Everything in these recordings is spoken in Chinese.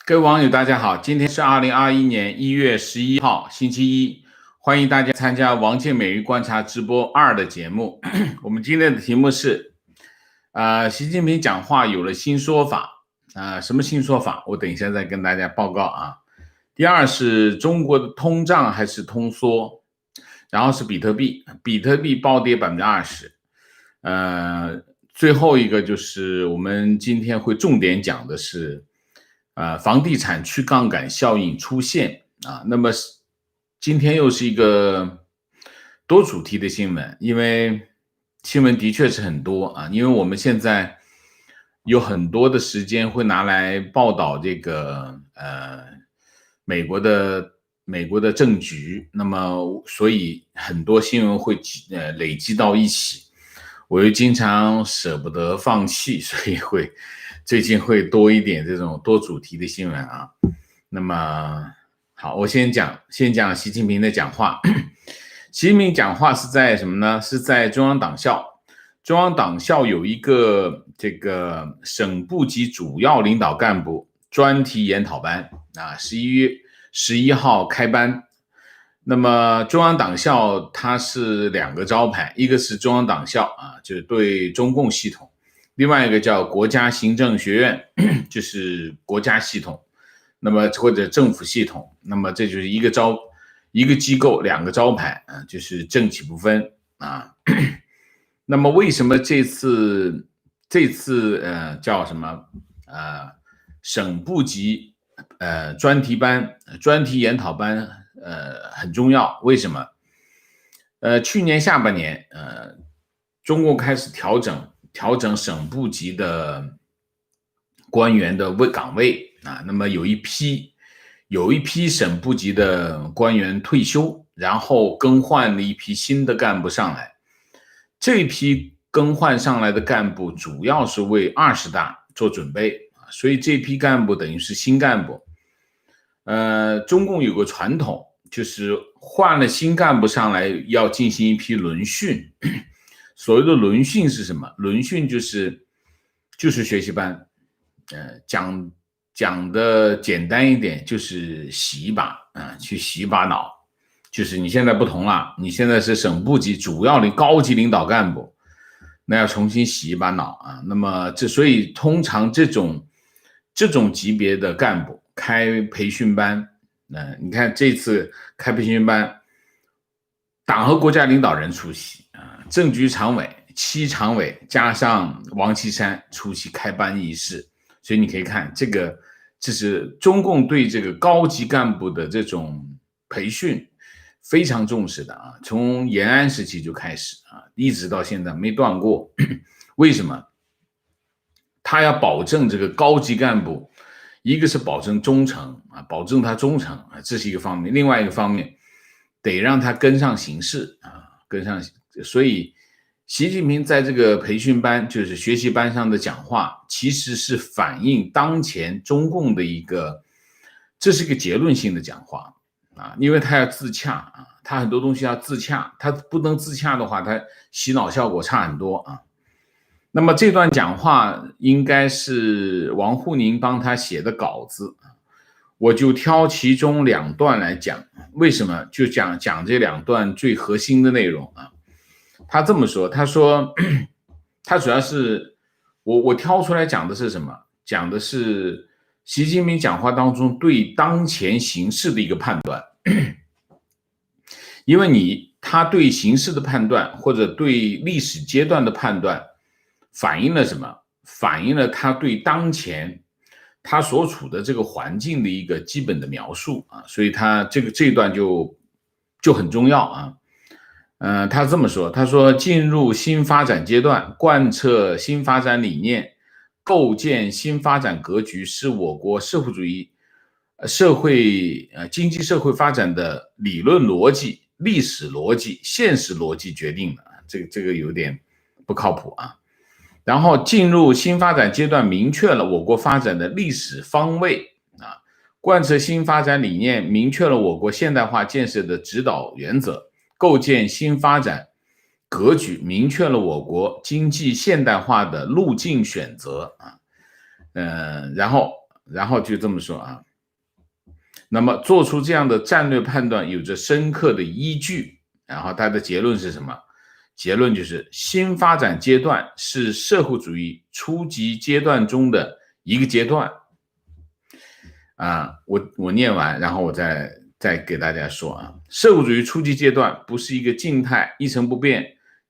各位网友，大家好，今天是2021年1月11号，星期一，欢迎大家参加王健每日观察直播2的节目。我们今天的题目是，习近平讲话有了新说法，什么新说法？我等一下再跟大家报告啊。第二是中国的通胀还是通缩？然后是比特币，比特币暴跌20%。最后一个就是我们今天会重点讲的是。房地产去杠杆效应出现啊，那么今天又是一个多主题的新闻，因为新闻的确是很多啊，因为我们现在有很多的时间会拿来报道这个美国的政局，那么所以很多新闻会累积到一起，我又经常舍不得放弃，所以最近会多一点这种多主题的新闻啊。那么好，我先讲习近平的讲话。习近平讲话是在什么呢？是在中央党校。中央党校有一个这个省部级主要领导干部专题研讨班啊，11月11号开班。那么中央党校它是2个招牌，一个是中央党校啊，就是对中共系统。另外一个叫国家行政学院，就是国家系统，那么或者政府系统，那么这就是一个机构2个招牌啊，就是正企不分啊。那么为什么这次叫什么省部级专题研讨班很重要？为什么？去年下半年中共开始调整省部级的官员的岗位啊，那么有一批省部级的官员退休，然后更换了一批新的干部上来。这批更换上来的干部主要是为20大做准备，所以这批干部等于是新干部。中共有个传统，就是换了新干部上来要进行一批轮训。所谓的轮训是什么？轮训就是学习班，讲的简单一点，就是洗一把去洗一把脑。就是你现在不同了，你现在是省部级主要的高级领导干部，那要重新洗一把脑啊。那么所以通常这种级别的干部开培训班，你看这次开培训班，党和国家领导人出席啊，政局常委、7常委加上王岐山出席开班仪式，所以你可以看这是中共对这个高级干部的这种培训非常重视的啊，从延安时期就开始啊，一直到现在没断过。为什么？他要保证这个高级干部，一个是保证忠诚啊，保证他忠诚啊，这是一个方面；另外一个方面，得让他跟上形势啊，所以习近平在这个培训班，就是学习班上的讲话，其实是反映当前中共的这是一个结论性的讲话啊，因为他要自洽啊，他很多东西要自洽，他不能自洽的话，他洗脑效果差很多啊。那么这段讲话应该是王沪宁帮他写的稿子，我就挑其中2段来讲。为什么？就讲这2段最核心的内容啊。他这么说，他说他主要是我挑出来讲的是什么？讲的是习近平讲话当中对当前形势的一个判断。因为他对形势的判断或者对历史阶段的判断反映了什么？反映了他对当前他所处的这个环境的一个基本的描述啊，所以他这一段就很重要啊。他这么说，他说进入新发展阶段，贯彻新发展理念，构建新发展格局，是我国社会主义经济社会发展的理论逻辑、历史逻辑、现实逻辑决定的。这个有点不靠谱啊。然后进入新发展阶段，明确了我国发展的历史方位啊，贯彻新发展理念，明确了我国现代化建设的指导原则，构建新发展格局，明确了我国经济现代化的路径选择啊。然后然后就这么说啊。那么做出这样的战略判断有着深刻的依据，然后他的结论是什么？结论就是新发展阶段是社会主义初级阶段中的一个阶段。我念完，然后我再给大家说啊，社会主义初级阶段不是一个静态一成不变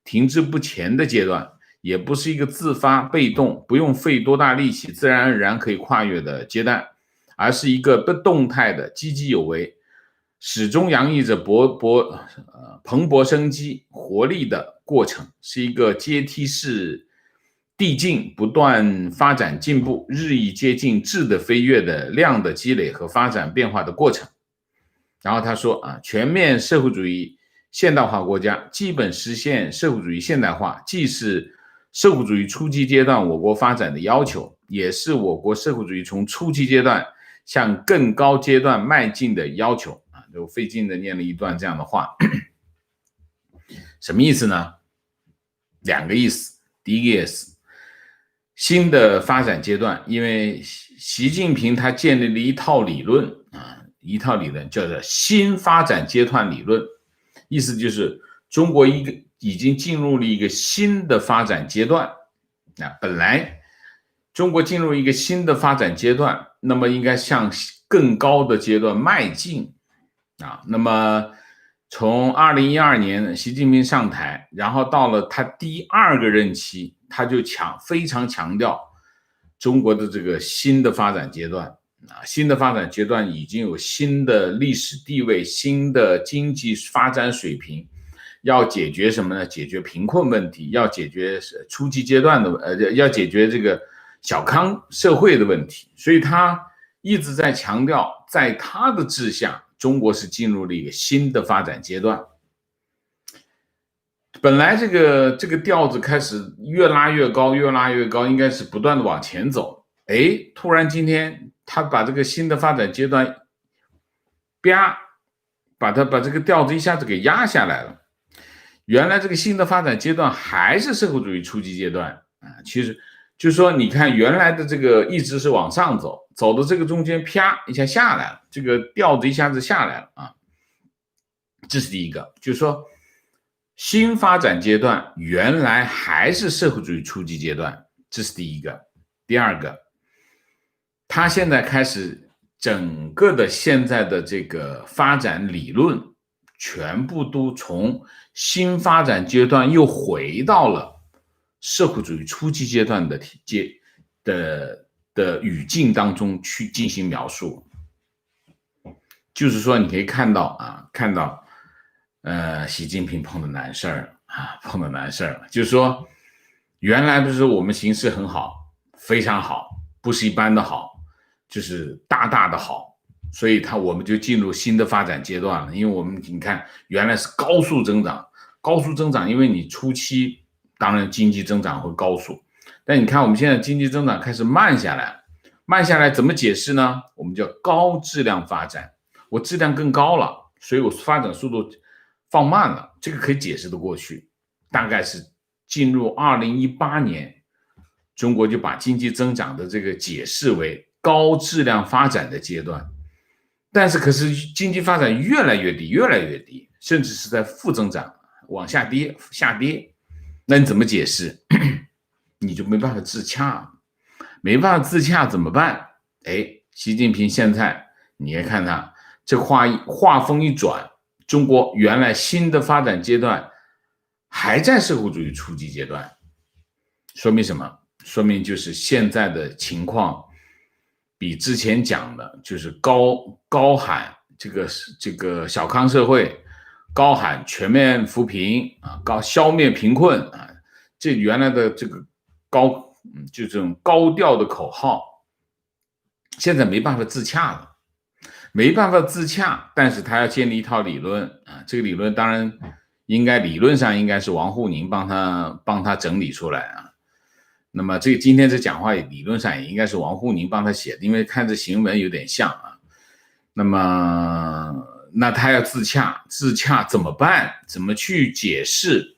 停滞不前的阶段，也不是一个自发被动不用费多大力气自然而然可以跨越的阶段，而是一个不动态的积极有为，始终洋溢着蓬勃生机活力的过程，是一个阶梯式递进不断发展进步日益接近质的飞跃的量的积累和发展变化的过程。然后他说全面社会主义现代化国家基本实现社会主义现代化，既是社会主义初级阶段我国发展的要求，也是我国社会主义从初级阶段向更高阶段迈进的要求。就费劲的念了一段这样的话。什么意思呢？两个意思。第一个意思，新的发展阶段，因为习近平他建立了一套理论叫做新发展阶段理论，意思就是中国已经进入了一个新的发展阶段。本来中国进入一个新的发展阶段，那么应该向更高的阶段迈进。那么从2012年习近平上台，然后到了他第2个任期，他就非常强调中国的这个新的发展阶段。新的发展阶段已经有新的历史地位，新的经济发展水平，要解决什么呢？解决贫困问题，要解决初级阶段的要解决这个小康社会的问题。所以他一直在强调，在他的治下，中国是进入了一个新的发展阶段。本来这个调子开始越拉越高，越拉越高，应该是不断的往前走。突然今天他把这个新的发展阶段把这个调子一下子给压下来了。原来这个新的发展阶段还是社会主义初级阶段其实就是说，你看原来的这个一直是往上走，走的这个中间啪一下下来了，这个调子一下子下来了这是第一个，就是说新发展阶段原来还是社会主义初级阶段，这是第一个。第二个，他现在开始整个的现在的这个发展理论全部都从新发展阶段又回到了社会主义初级阶段的语境当中去进行描述。就是说你可以看到习近平碰的难事儿就是说原来不是我们形势很好，非常好，不是一般的好，就是大大的好，所以我们就进入新的发展阶段了。因为你看原来是高速增长，因为你初期当然经济增长会高速，但你看我们现在经济增长开始慢下来怎么解释呢？我们叫高质量发展，我质量更高了，所以我发展速度放慢了，这个可以解释得过去。大概是进入2018年，中国就把经济增长的这个解释为高质量发展的阶段。但是可是经济发展越来越低，甚至是在负增长，往下跌，那你怎么解释？你就没办法自洽怎么办？习近平现在你也看他这话锋一转，中国原来新的发展阶段还在社会主义初级阶段，说明什么？说明就是现在的情况比之前讲的就是高喊这个小康社会，高喊全面扶贫消灭贫困这原来的这个就这种高调的口号，现在没办法自洽了，但是他要建立一套理论这个理论当然理论上应该是王沪宁帮他整理出来那么今天这讲话理论上也应该是王沪宁帮他写的，因为看这行文有点像那他要自洽怎么办？怎么去解释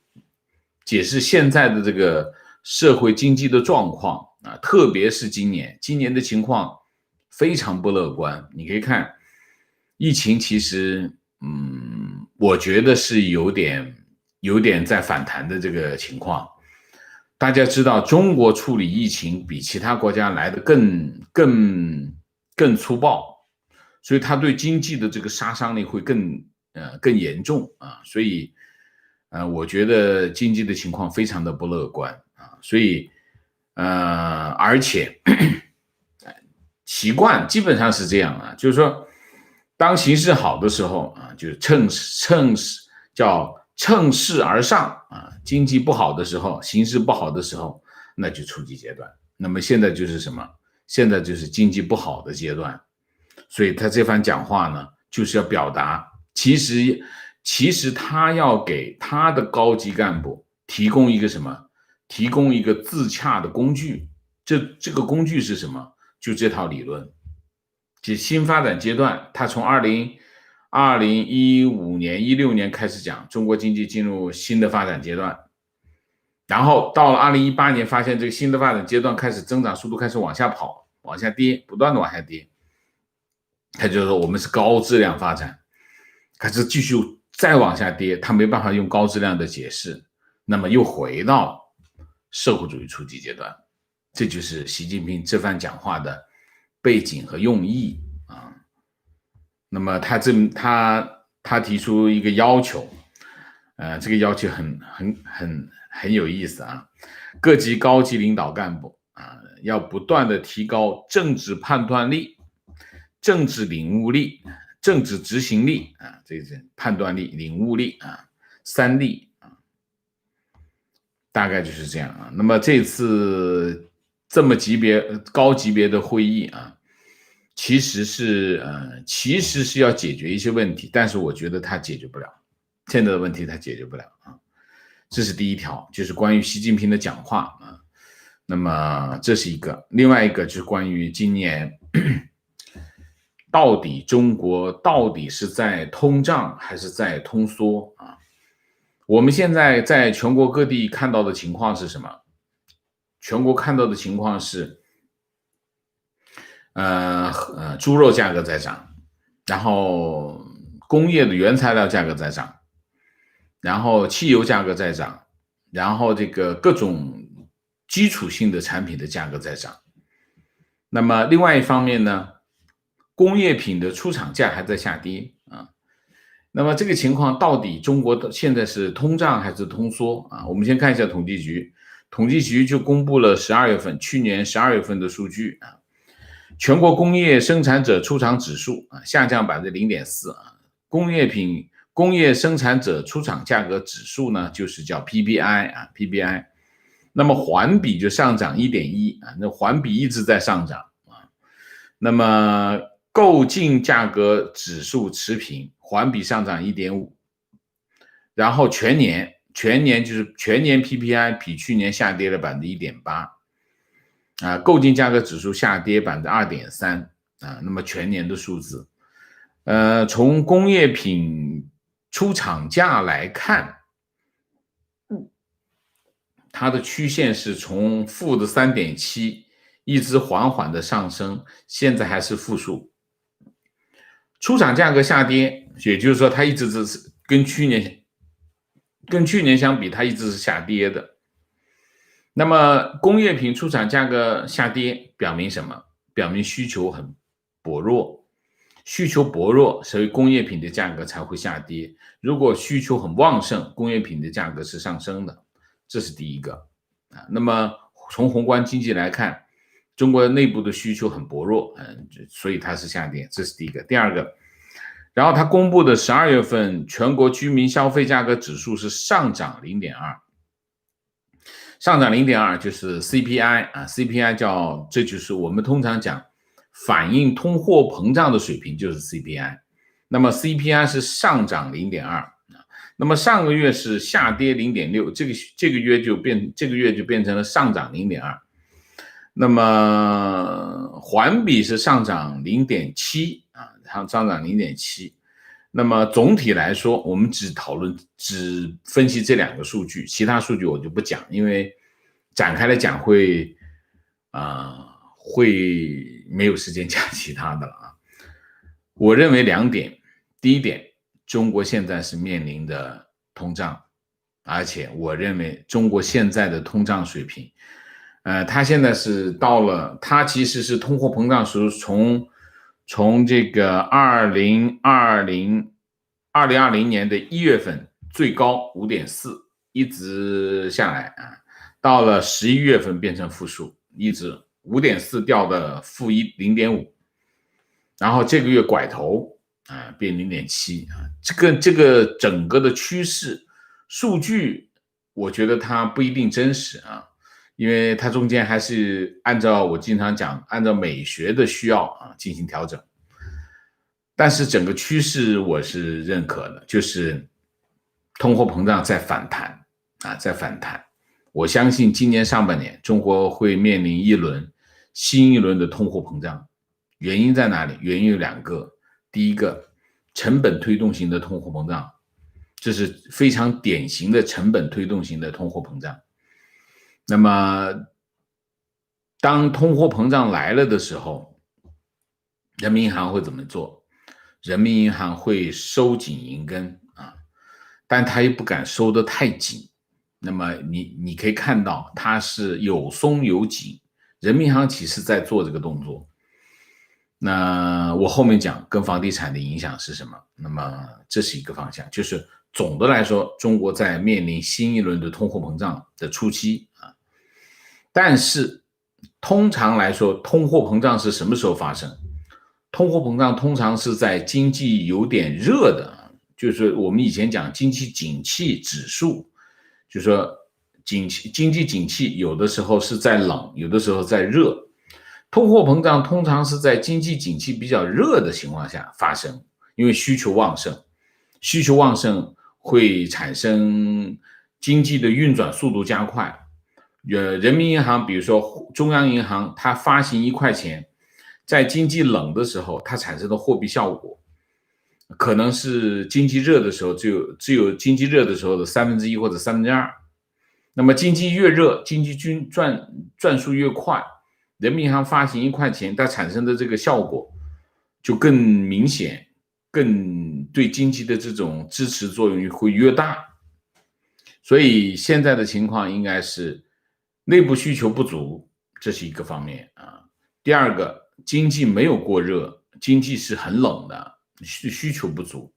现在的这个社会经济的状况特别是今年的情况非常不乐观。你可以看，疫情其实，我觉得是有点在反弹的这个情况。大家知道，中国处理疫情比其他国家来的更粗暴，所以它对经济的这个杀伤力会更严重啊。所以，我觉得经济的情况非常的不乐观啊。所以，而且习惯基本上是这样啊，就是说，当形势好的时候啊，就趁势而上啊，经济不好的时候，形势不好的时候，那就初级阶段。那么现在就是什么？现在就是经济不好的阶段，所以他这番讲话呢，就是要表达，其实他要给他的高级干部提供一个什么？提供一个自洽的工具。这个工具是什么？就这套理论。即新发展阶段，他从2015年、16年开始讲中国经济进入新的发展阶段，然后到了2018年，发现这个新的发展阶段开始增长速度开始往下跑、往下跌，不断的往下跌。他就说我们是高质量发展，可是继续再往下跌，他没办法用高质量的解释，那么又回到社会主义初级阶段。这就是习近平这番讲话的背景和用意啊。那么他提出一个要求，这个要求很有意思啊。各级高级领导干部啊，要不断的提高政治判断力、政治领悟力、政治执行力啊，这是判断力、领悟力啊，三力啊，大概就是这样啊。那么这次这么高级别的会议啊，其实是要解决一些问题，但是我觉得它解决不了，现在的问题它解决不了啊。这是第一条，就是关于习近平的讲话啊。那么这是一个，另外一个就是关于今年中国到底是在通胀还是在通缩啊？我们现在在全国各地看到的情况是什么？全国看到的情况是，猪肉价格在涨，然后工业的原材料价格在涨，然后汽油价格在涨，然后这个各种基础性的产品的价格在涨。那么另外一方面呢，工业品的出厂价还在下跌啊。那么这个情况到底中国现在是通胀还是通缩啊？我们先看一下统计局。统计局就公布了去年12月份的数据啊，全国工业生产者出厂指数啊下降0.4%啊，工业生产者出厂价格指数呢就是叫 PPI 啊 PPI， 那么环比就上涨1.1啊，那环比一直在上涨啊，那么购进价格指数持平，环比上涨1.5，然后全年 PPI 比去年下跌了1.8%啊，购进价格指数下跌2.3%啊，那么全年的数字，从工业品出厂价来看，它的曲线是从负的3.7一直缓缓的上升，现在还是负数。出厂价格下跌，也就是说它一直是跟去年相比，它一直是下跌的。那么工业品出厂价格下跌，表明什么？表明需求很薄弱，需求薄弱，所以工业品的价格才会下跌。如果需求很旺盛，工业品的价格是上升的，这是第一个啊。那么从宏观经济来看，中国内部的需求很薄弱，所以它是下跌，这是第一个。第二个，然后它公布的12月份全国居民消费价格指数是上涨0.2%，上涨0.2%就是 CPI 啊 ，CPI 这就是我们通常讲反映通货膨胀的水平，就是 CPI。那么 CPI 是上涨0.2%，那么上个月是下跌0.6%，这个月就变成了上涨0.2%。那么环比是上涨0.7%啊，上涨0.7%。那么总体来说，我们只分析这两个数据，其他数据我就不讲，因为展开来讲会没有时间讲其他的了啊。我认为2点，第一点，中国现在是面临的通胀，而且我认为中国现在的通胀水平，它现在是到了，它其实是通货膨胀是从这个2020年的1月份最高5.4，一直下来啊，到了11月份变成负数，一直5.4掉的-1 0.5，然后这个月拐头啊变0.7啊，这个整个的趋势数据，我觉得它不一定真实啊，因为它中间还是按照我经常讲，按照美学的需要啊进行调整。但是整个趋势我是认可的，就是通货膨胀在反弹啊，在反弹。我相信今年上半年中国会面临新一轮的通货膨胀，原因在哪里？原因有2个，第一个，成本推动型的通货膨胀，这是非常典型的成本推动型的通货膨胀。那么，当通货膨胀来了的时候，人民银行会怎么做？人民银行会收紧银根啊，但它又不敢收得太紧。那么你可以看到，它是有松有紧。人民银行其实在做这个动作。那我后面讲跟房地产的影响是什么？那么这是一个方向，就是总的来说，中国在面临新一轮的通货膨胀的初期啊。但是通常来说，通货膨胀是什么时候发生？通货膨胀通常是在经济有点热的，就是我们以前讲经济景气指数，就是说经济景气有的时候是在冷，有的时候在热。通货膨胀通常是在经济景气比较热的情况下发生，因为需求旺盛，需求旺盛会产生经济的运转速度加快。人民银行，比如说中央银行，它发行1块钱，在经济冷的时候，它产生的货币效果，可能是经济热的时候只有经济热的时候的1/3或者2/3。那么经济越热，经济转速越快，人民银行发行1块钱，它产生的这个效果就更明显，更对经济的这种支持作用会越大。所以现在的情况应该是内部需求不足，这是一个方面啊。第二个，经济没有过热，经济是很冷的，需求不足。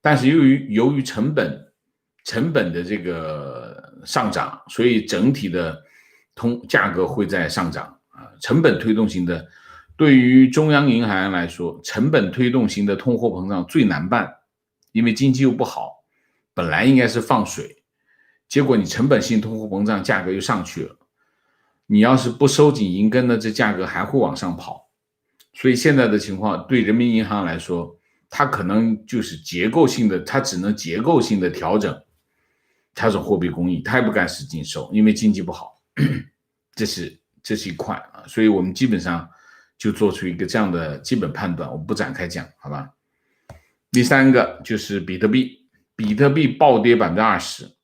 但是由于成本的这个上涨，所以整体的价格会在上涨啊。成本推动型的，对于中央银行来说，成本推动型的通货膨胀最难办，因为经济又不好，本来应该是放水。结果你成本性通货膨胀，价格又上去了。你要是不收紧银根呢，这价格还会往上跑。所以现在的情况，对人民银行来说，它可能就是结构性的，它只能结构性的调整货币供应，它也不敢使劲收，因为经济不好。这是一块啊，所以我们基本上就做出一个这样的基本判断，我不展开讲，好吧？第3个就是比特币，比特币暴跌20%。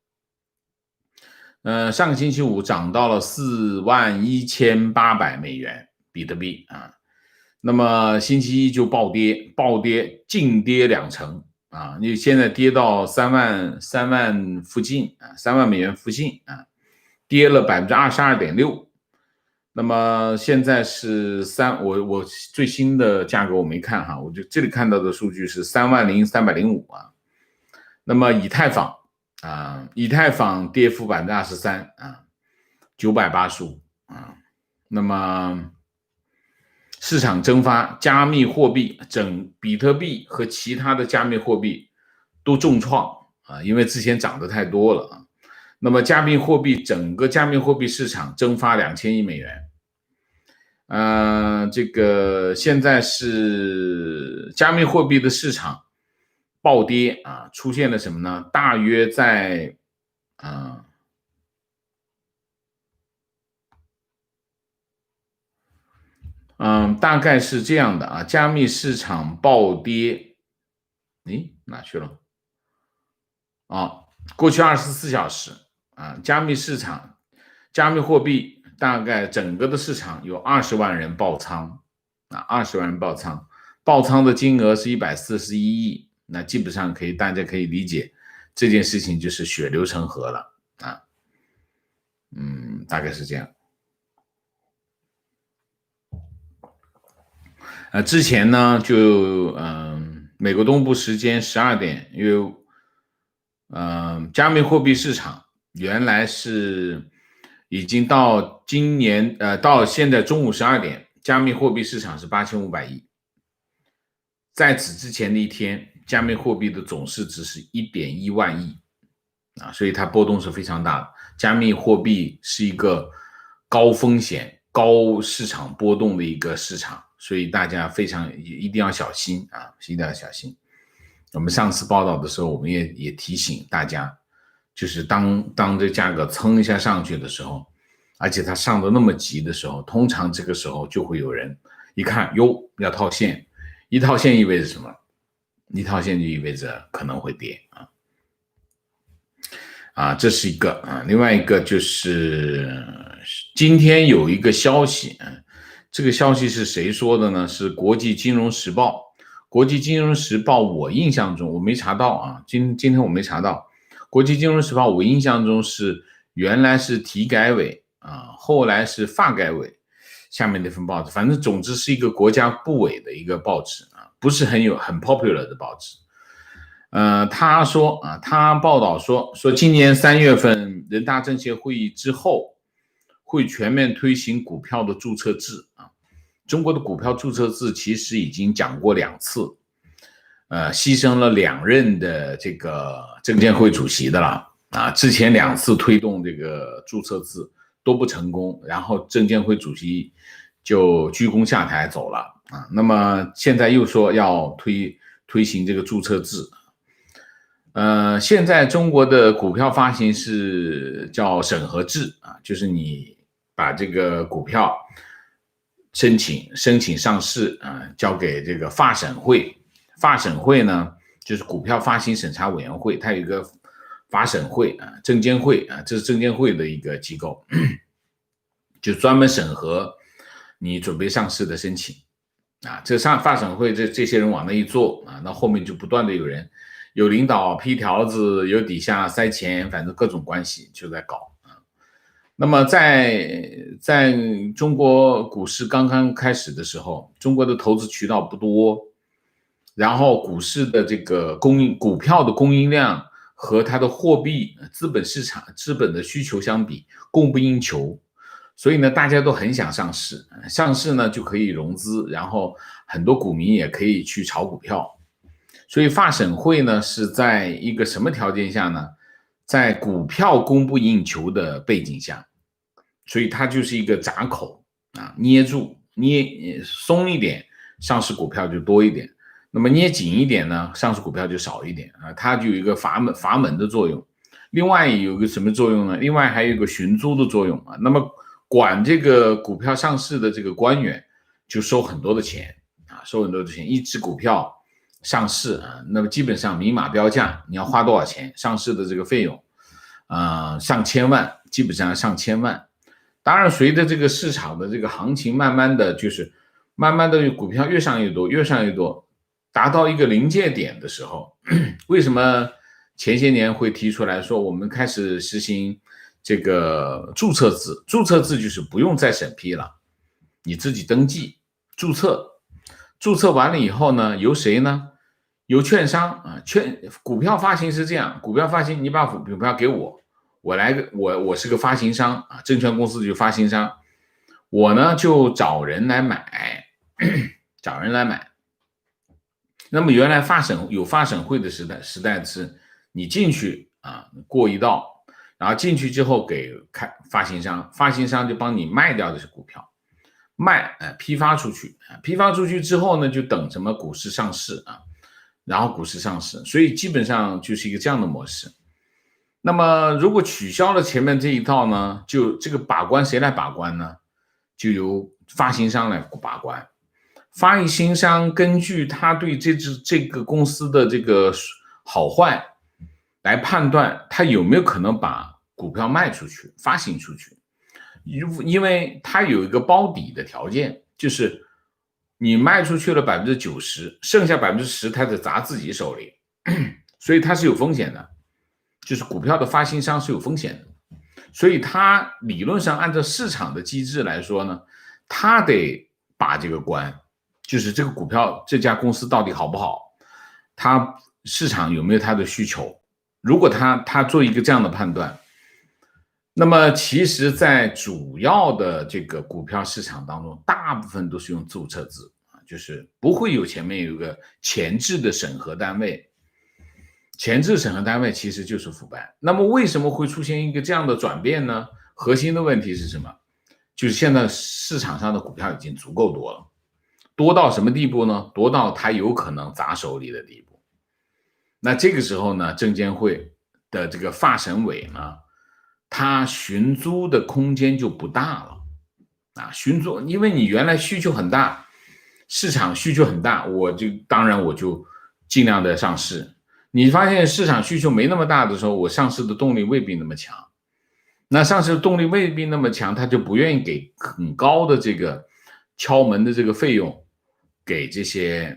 上个星期五涨到了41800美元比特币啊，那么星期一就暴跌，净跌2成啊，你现在跌到3万附近啊，3万美元附近啊，跌了22.6%。那么现在是我最新的价格我没看哈，我就这里看到的数据是30305啊。那么以太坊跌幅23%啊，985啊。那么市场蒸发，加密货币比特币和其他的加密货币都重创啊，因为之前涨得太多了啊。那么整个加密货币市场蒸发2000亿美元。这个现在是加密货币的市场暴跌啊，出现了什么呢？大约在大概是这样的啊，加密市场暴跌，哪去了？过去24小时啊，加密货币大概整个的市场有20万人爆仓，20万人爆仓，爆仓的金额是141亿，那基本上大家可以理解这件事情就是血流成河了啊，大概是这样。之前呢，就美国东部时间12点，因为加密货币市场原来是已经到今年到现在中午12点，加密货币市场是8500亿。在此之前的一天，加密货币的总市值是1.1万亿所以它波动是非常大的。加密货币是一个高风险、高市场波动的一个市场，所以大家一定要小心一定要小心。我们上次报道的时候，我们也提醒大家，就是当这价格蹭一下上去的时候，而且它上的那么急的时候，通常这个时候就会有人一看哟要套现，一套现意味着什么？一套现就意味着可能会跌这是一个另外一个就是今天有一个消息这个消息是谁说的呢？是国际金融时报。国际金融时报我印象中我没查到今天我没查到。国际金融时报我印象中是原来是体改委后来是发改委下面那份报纸，反正总之是一个国家部委的一个报纸不是很 popular 的报纸。他报道说今年3月份人大政协会议之后会全面推行股票的注册制中国的股票注册制其实已经讲过2次，牺牲了2任的这个证监会主席的了之前2次推动这个注册制都不成功，然后证监会主席就鞠躬下台走了那么现在又说要推行这个注册制。现在中国的股票发行是叫审核制就是你把这个股票申请上市交给这个发审会。发审会呢就是股票发行审查委员会，它有一个发审会证监会这是证监会的一个机构，就专门审核你准备上市的申请这发审会这些人往那一坐那后面就不断的有领导批条子，有底下塞钱，反正各种关系就在搞那么在中国股市刚刚开始的时候，中国的投资渠道不多，然后股市的这个股票的供应量和它的货币资本市场资本的需求相比供不应求，所以呢大家都很想上市，上市呢就可以融资，然后很多股民也可以去炒股票。所以发审会呢是在一个什么条件下呢？在股票供不应求的背景下，所以它就是一个闸口捏松一点，上市股票就多一点；那么捏紧一点呢，上市股票就少一点它就有一个阀门的作用。另外有个什么作用呢？另外还有一个寻租的作用那么管这个股票上市的这个官员就收很多的钱收很多的钱，一只股票上市那么基本上明码标价，你要花多少钱上市的这个费用上千万，基本上上千万。当然随着这个市场的这个行情慢慢的股票越上越多达到一个临界点的时候为什么前些年会提出来说我们开始实行这个注册制？注册制就是不用再审批了，你自己登记注册完了以后呢，由谁呢？由券商股票发行是这样，股票发行你把股票给我是个发行商证券公司就发行商，我呢就找人来买那么原来有发审会的时代是你进去过一道，然后进去之后给发行商就帮你卖掉这些股票，批发出去之后呢就等什么股市上市然后股市上市，所以基本上就是一个这样的模式。那么如果取消了前面这一套呢，就这个把关谁来把关呢？就由发行商来把关。发行商根据他对这个公司的这个好坏来判断他有没有可能把股票卖出去发行出去。因为它有一个包底的条件，就是你卖出去了90%，剩下10%它得砸自己手里，所以它是有风险的，就是股票的发行商是有风险的。所以它理论上按照市场的机制来说呢，它得把这个关，就是这个股票这家公司到底好不好，它市场有没有它的需求。如果他做一个这样的判断，那么其实在主要的这个股票市场当中，大部分都是用注册制，就是不会有前面有一个前置的审核单位。前置审核单位其实就是腐败。那么为什么会出现一个这样的转变呢？核心的问题是什么？就是现在市场上的股票已经足够多了，多到什么地步呢？多到它有可能砸手里的地步。那这个时候呢，证监会的这个发审委呢，它寻租的空间就不大了啊。寻租，因为你原来需求很大，市场需求很大，当然我就尽量的上市。你发现市场需求没那么大的时候，我上市的动力未必那么强。那上市的动力未必那么强，他就不愿意给很高的这个敲门的这个费用给这些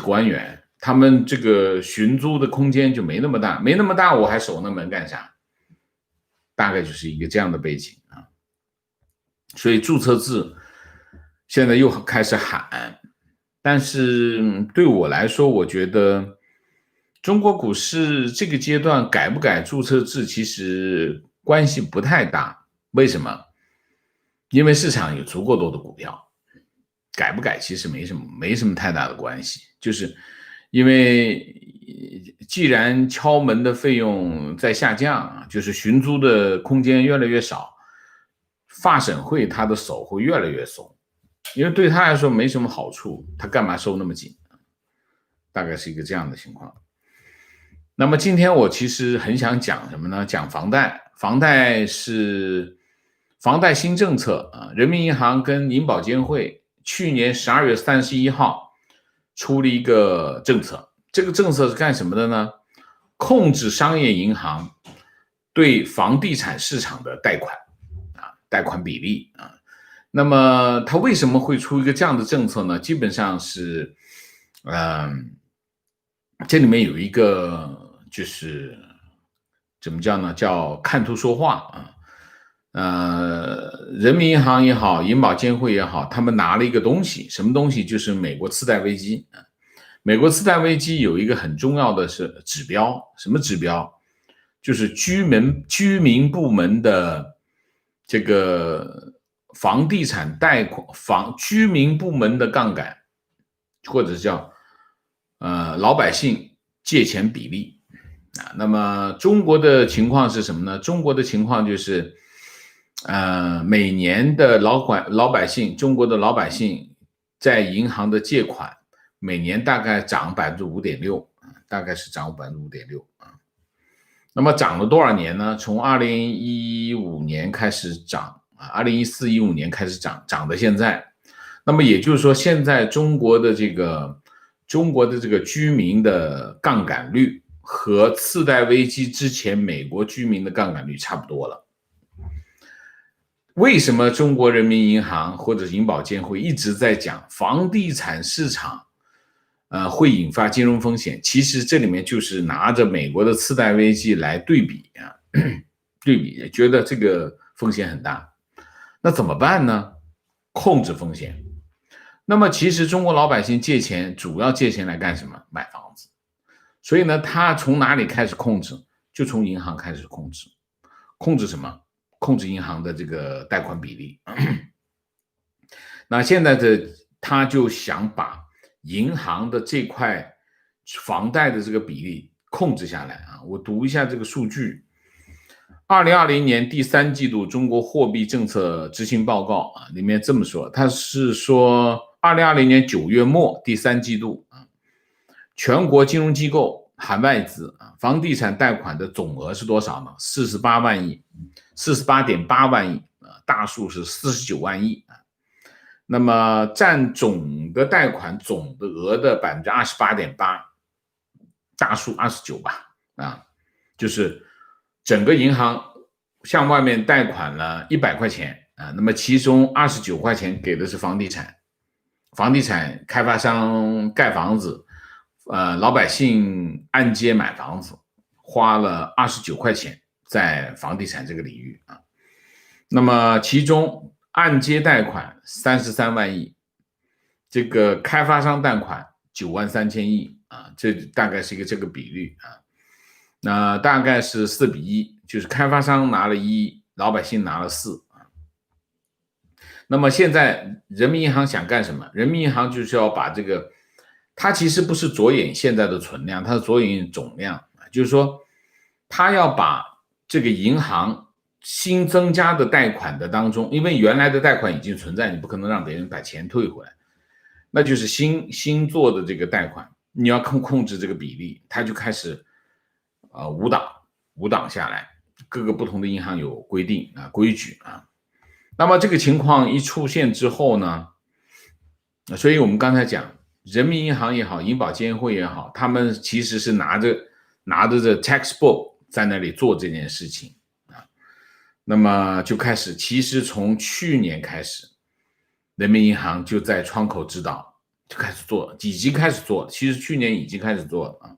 官员，他们这个寻租的空间就没那么大，没那么大，我还守那门干啥？大概就是一个这样的背景啊。所以注册制现在又开始喊，但是对我来说，我觉得中国股市这个阶段改不改注册制其实关系不太大。为什么？因为市场有足够多的股票，改不改其实没什么太大的关系。就是因为既然敲门的费用在下降，就是寻租的空间越来越少，发审会他的手会越来越松，因为对他来说没什么好处，他干嘛收那么紧？大概是一个这样的情况。那么今天我其实很想讲什么呢？讲房贷。房贷是房贷新政策啊，人民银行跟银保监会去年12月31号出了一个政策。这个政策是干什么的呢？控制商业银行对房地产市场的贷款啊，贷款比例啊。那么它为什么会出一个这样的政策呢？基本上是，这里面有一个就是怎么叫呢？叫看图说话啊。人民银行也好，银保监会也好，他们拿了一个东西，什么东西？就是美国次贷危机啊。美国次贷危机有一个很重要的是指标，什么指标？就是居民部门的这个房地产贷款居民部门的杠杆，或者叫老百姓借钱比例啊。那么中国的情况是什么呢？中国的情况就是每年的老百姓，中国的老百姓在银行的借款每年大概涨5.6%，大概是涨5.6%啊。那么涨了多少年呢？从2015年开始涨啊，2014、15年开始涨，涨到现在。那么也就是说，现在中国的这个居民的杠杆率和次贷危机之前美国居民的杠杆率差不多了。为什么中国人民银行或者银保监会一直在讲房地产市场会引发金融风险？其实这里面就是拿着美国的次贷危机来对比啊，对比觉得这个风险很大。那怎么办呢？控制风险。那么其实中国老百姓借钱主要借钱来干什么？买房子。所以呢，他从哪里开始控制？就从银行开始控制。控制什么？控制银行的这个贷款比例。那现在他就想把银行的这块房贷的这个比例控制下来啊。我读一下这个数据。2020年第3季度中国货币政策执行报告啊，里面这么说，他是说2020年9月末第3季度啊，全国金融机构含外资啊，房地产贷款的总额是多少呢？48万亿，48.8万亿啊，大数是49万亿啊。那么占总的贷款总的额的28.8%，大数29吧啊，就是整个银行向外面贷款了100块钱那么其中29块钱给的是房地产开发商盖房子，老百姓按揭买房子，花了29块钱在房地产这个领域啊。那么其中按揭贷款33万亿，这个开发商贷款9万3千亿啊，这大概是一个这个比率啊。那大概是4:1，就是开发商拿了1，老百姓拿了4啊。那么现在人民银行想干什么？人民银行就是要把这个，它其实不是着眼现在的存量，它是着眼总量，就是说，它要把这个银行新增加的贷款的当中，因为原来的贷款已经存在，你不可能让别人把钱退回来，那就是新做的这个贷款，你要控制这个比例，它就开始五档下来，各个不同的银行有规定啊规矩啊。那么这个情况一出现之后呢，所以我们刚才讲，人民银行也好，银保监会也好，他们其实是拿着这 textbook 在那里做这件事情啊。那么就开始，其实从去年开始，人民银行就在窗口指导就开始做了，已经开始做了，其实去年已经开始做了啊。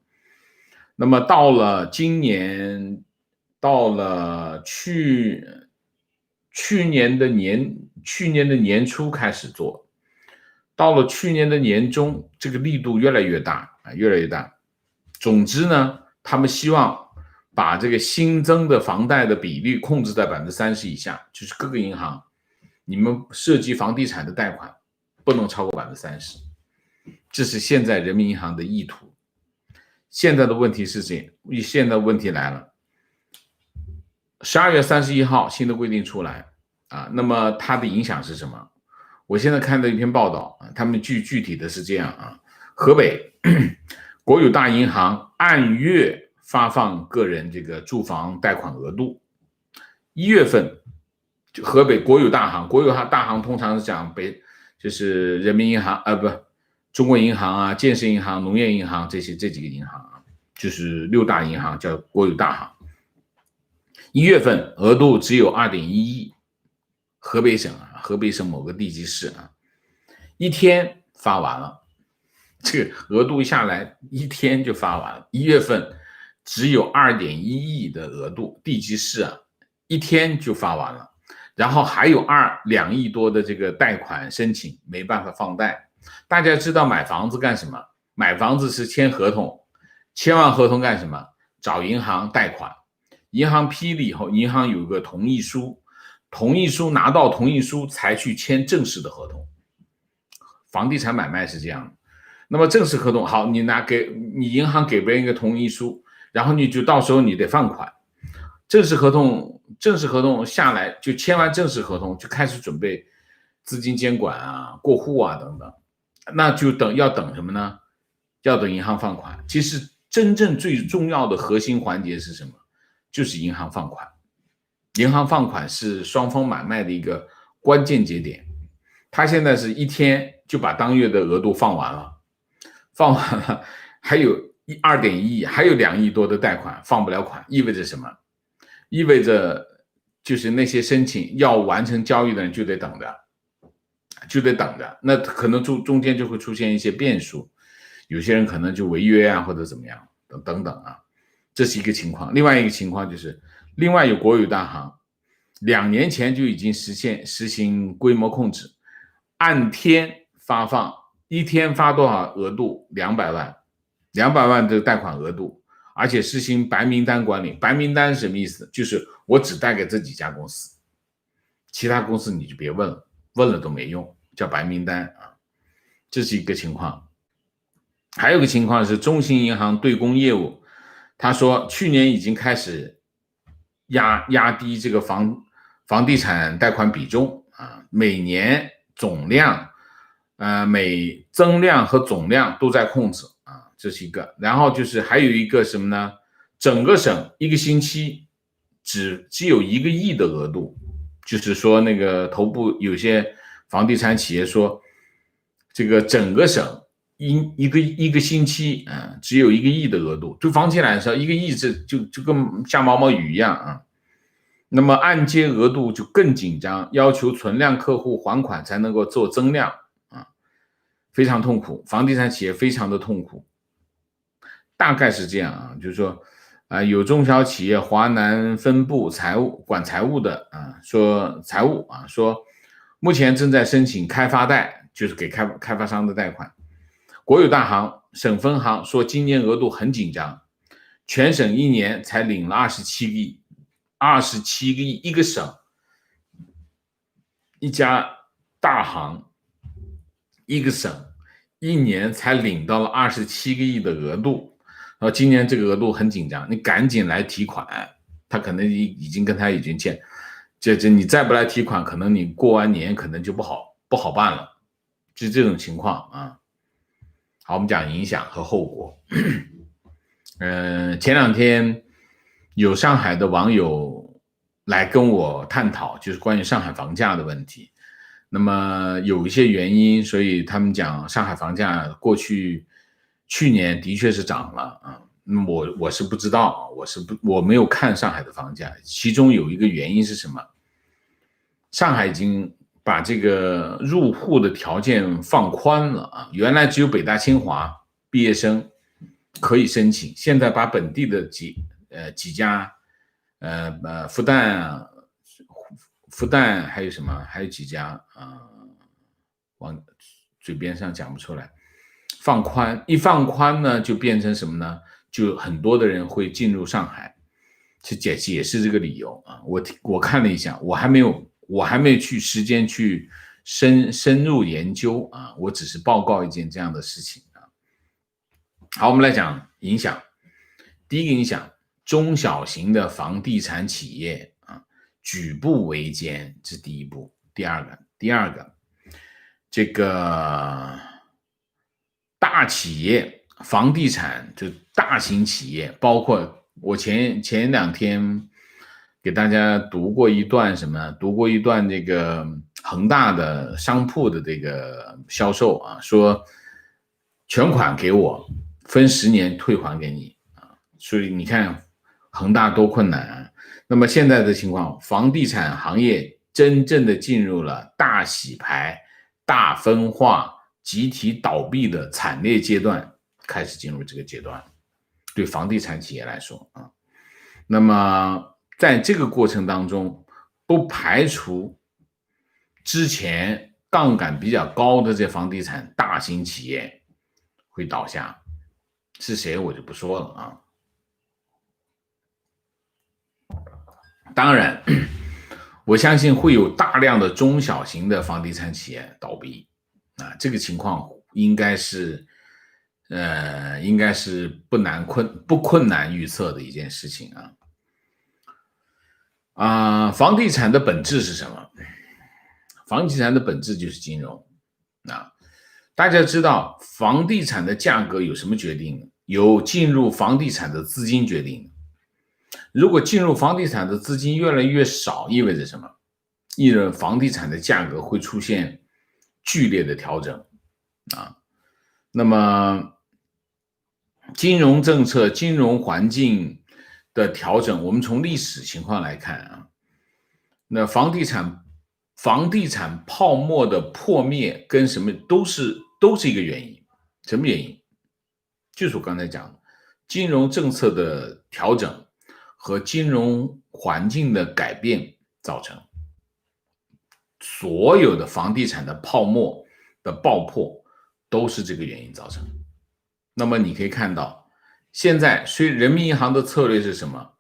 那么到了今年，到了去年的年初开始做，到了去年的年中，这个力度越来越大啊，越来越大。总之呢，他们希望把这个新增的房贷的比率控制在30%以下，就是各个银行，你们涉及房地产的贷款不能超过30%，这是现在人民银行的意图。现在的问题是现在问题来了，12月31号新的规定出来啊，那么它的影响是什么？我现在看到一篇报道啊，他们具体的是这样啊，河北国有大银行按月发放个人这个住房贷款额度，1月份就河北国有大行通常是讲就是人民银行中国银行啊、建设银行、农业银行这几个银行啊，就是6大银行叫国有大行。1月份额度只有2.1亿，河北省某个地级市啊，一天发完了，这个额度下来一天就发完了。1月份只有2.1亿的额度，地级市啊，一天就发完了。然后还有2亿多的这个贷款申请没办法放贷。大家知道买房子干什么？买房子是签合同，签完合同干什么？找银行贷款，银行批了以后，银行有个同意书，拿到同意书才去签正式的合同。房地产买卖是这样的。那么正式合同好，你银行给别人一个同意书，然后你就到时候你得放款。正式合同下来，就签完正式合同就开始准备资金监管啊、过户啊等等。那就要等什么呢？要等银行放款。其实真正最重要的核心环节是什么？就是银行放款。银行放款是双方买卖的一个关键节点。他现在是一天就把当月的额度放完了，还有2.1亿，还有2亿多的贷款放不了款，意味着什么？意味着就是那些申请要完成交易的人就得等着，那可能中间就会出现一些变数，有些人可能就违约啊，或者怎么样等等啊，这是一个情况。另外一个情况就是，另外有国有大行2年前就已经实行规模控制，按天发放，一天发多少额度？200万的贷款额度，而且实行白名单管理。白名单是什么意思？就是我只贷给这几家公司，其他公司你就别问了，问了都没用，叫白名单啊，这是一个情况。还有一个情况是中信银行对公业务，他说去年已经开始压低这个房地产贷款比重啊，每年总量每增量和总量都在控制啊，这是一个。然后就是还有一个什么呢？整个省一个星期只有1个亿的额度，就是说那个头部有些房地产企业说，这个整个省一个星期只有1个亿的额度，对房地产来说1个亿就跟下毛毛雨一样啊。那么按揭额度就更紧张，要求存量客户还款才能够做增量啊，非常痛苦，房地产企业非常的痛苦，大概是这样啊，就是说有中小企业华南分部管财务的说目前正在申请开发贷，就是给开发商的贷款。国有大行、省分行说今年额度很紧张，全省一年才领了27个亿，27个亿，一个省一家大行一个省一年才领到了27个亿的额度，然后今年这个额度很紧张，你赶紧来提款，他可能已经跟他已经欠，这你再不来提款，可能你过完年可能就不好办了，就这种情况啊。好，我们讲影响和后果。前两天有上海的网友来跟我探讨，就是关于上海房价的问题。那么有一些原因，所以他们讲上海房价去年的确是涨了啊。我是不知道，我没有看上海的房价。其中有一个原因是什么？上海已经把这个入户的条件放宽了啊，原来只有北大清华毕业生可以申请，现在把本地的几家复旦还有什么，还有几家往嘴边上讲不出来，放宽呢，就变成什么呢？就很多的人会进入上海，去解释这个理由啊。我看了一下，我还没有去时间去深入研究啊，我只是报告一件这样的事情啊。好，我们来讲影响。第一个影响，中小型的房地产企业啊，举步维艰，这是第一步。第二个，这个大企业房地产就大型企业，包括我前两天给大家读过一段这个恒大的商铺的这个销售啊，说全款给我，分10年退还给你啊，所以你看恒大多困难啊。那么现在的情况，房地产行业真正的进入了大洗牌、大分化、集体倒闭的惨烈阶段，开始进入这个阶段，对房地产企业来说啊。那么在这个过程当中，不排除之前杠杆比较高的这些房地产大型企业会倒下，是谁我就不说了啊。当然，我相信会有大量的中小型的房地产企业倒闭啊，这个情况应该是不困难预测的一件事情啊。房地产的本质是什么？房地产的本质就是金融啊。大家知道房地产的价格有什么决定呢？由进入房地产的资金决定。如果进入房地产的资金越来越少，意味着什么？意味着房地产的价格会出现剧烈的调整啊。那么金融政策、金融环境的调整，我们从历史情况来看啊，那房地产泡沫的破灭跟什么都是一个原因。什么原因？就是我刚才讲的金融政策的调整和金融环境的改变造成，所有的房地产的泡沫的爆破都是这个原因造成。那么你可以看到，现在所以人民银行的策略是什么？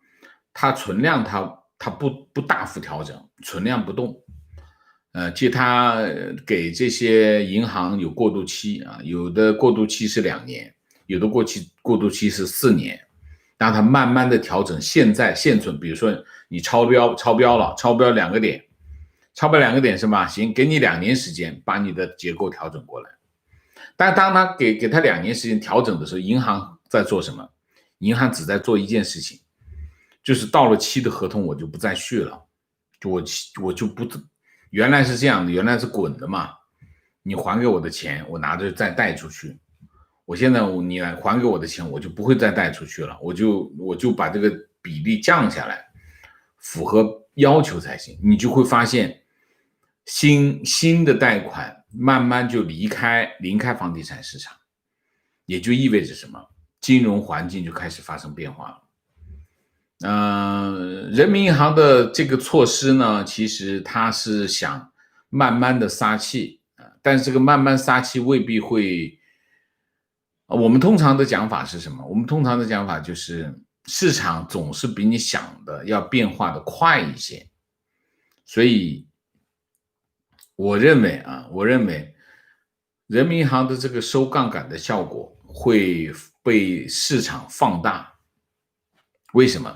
它存量它不大幅调整，存量不动。即它给这些银行有过渡期啊，有的过渡期是2年，有的过渡期是4年，让它慢慢的调整现存。比如说你超标了，超标2个点，超标2个点是吧？行，给你2年时间把你的结构调整过来。但当他给他2年时间调整的时候，银行在做什么？银行只在做一件事情，就是到了期的合同我就不再续了，我就不，原来是这样的，原来是滚的嘛，你还给我的钱我拿着再贷出去，我现在你来还给我的钱我就不会再贷出去了，我就把这个比例降下来，符合要求才行，你就会发现新的贷款慢慢就离开房地产市场，也就意味着什么？金融环境就开始发生变化了。人民银行的这个措施呢，其实它是想慢慢的撒气，但是这个慢慢撒气未必会。我们通常的讲法是什么？我们通常的讲法就是市场总是比你想的要变化的快一些，所以我认为人民银行的这个收杠杆的效果会被市场放大。为什么？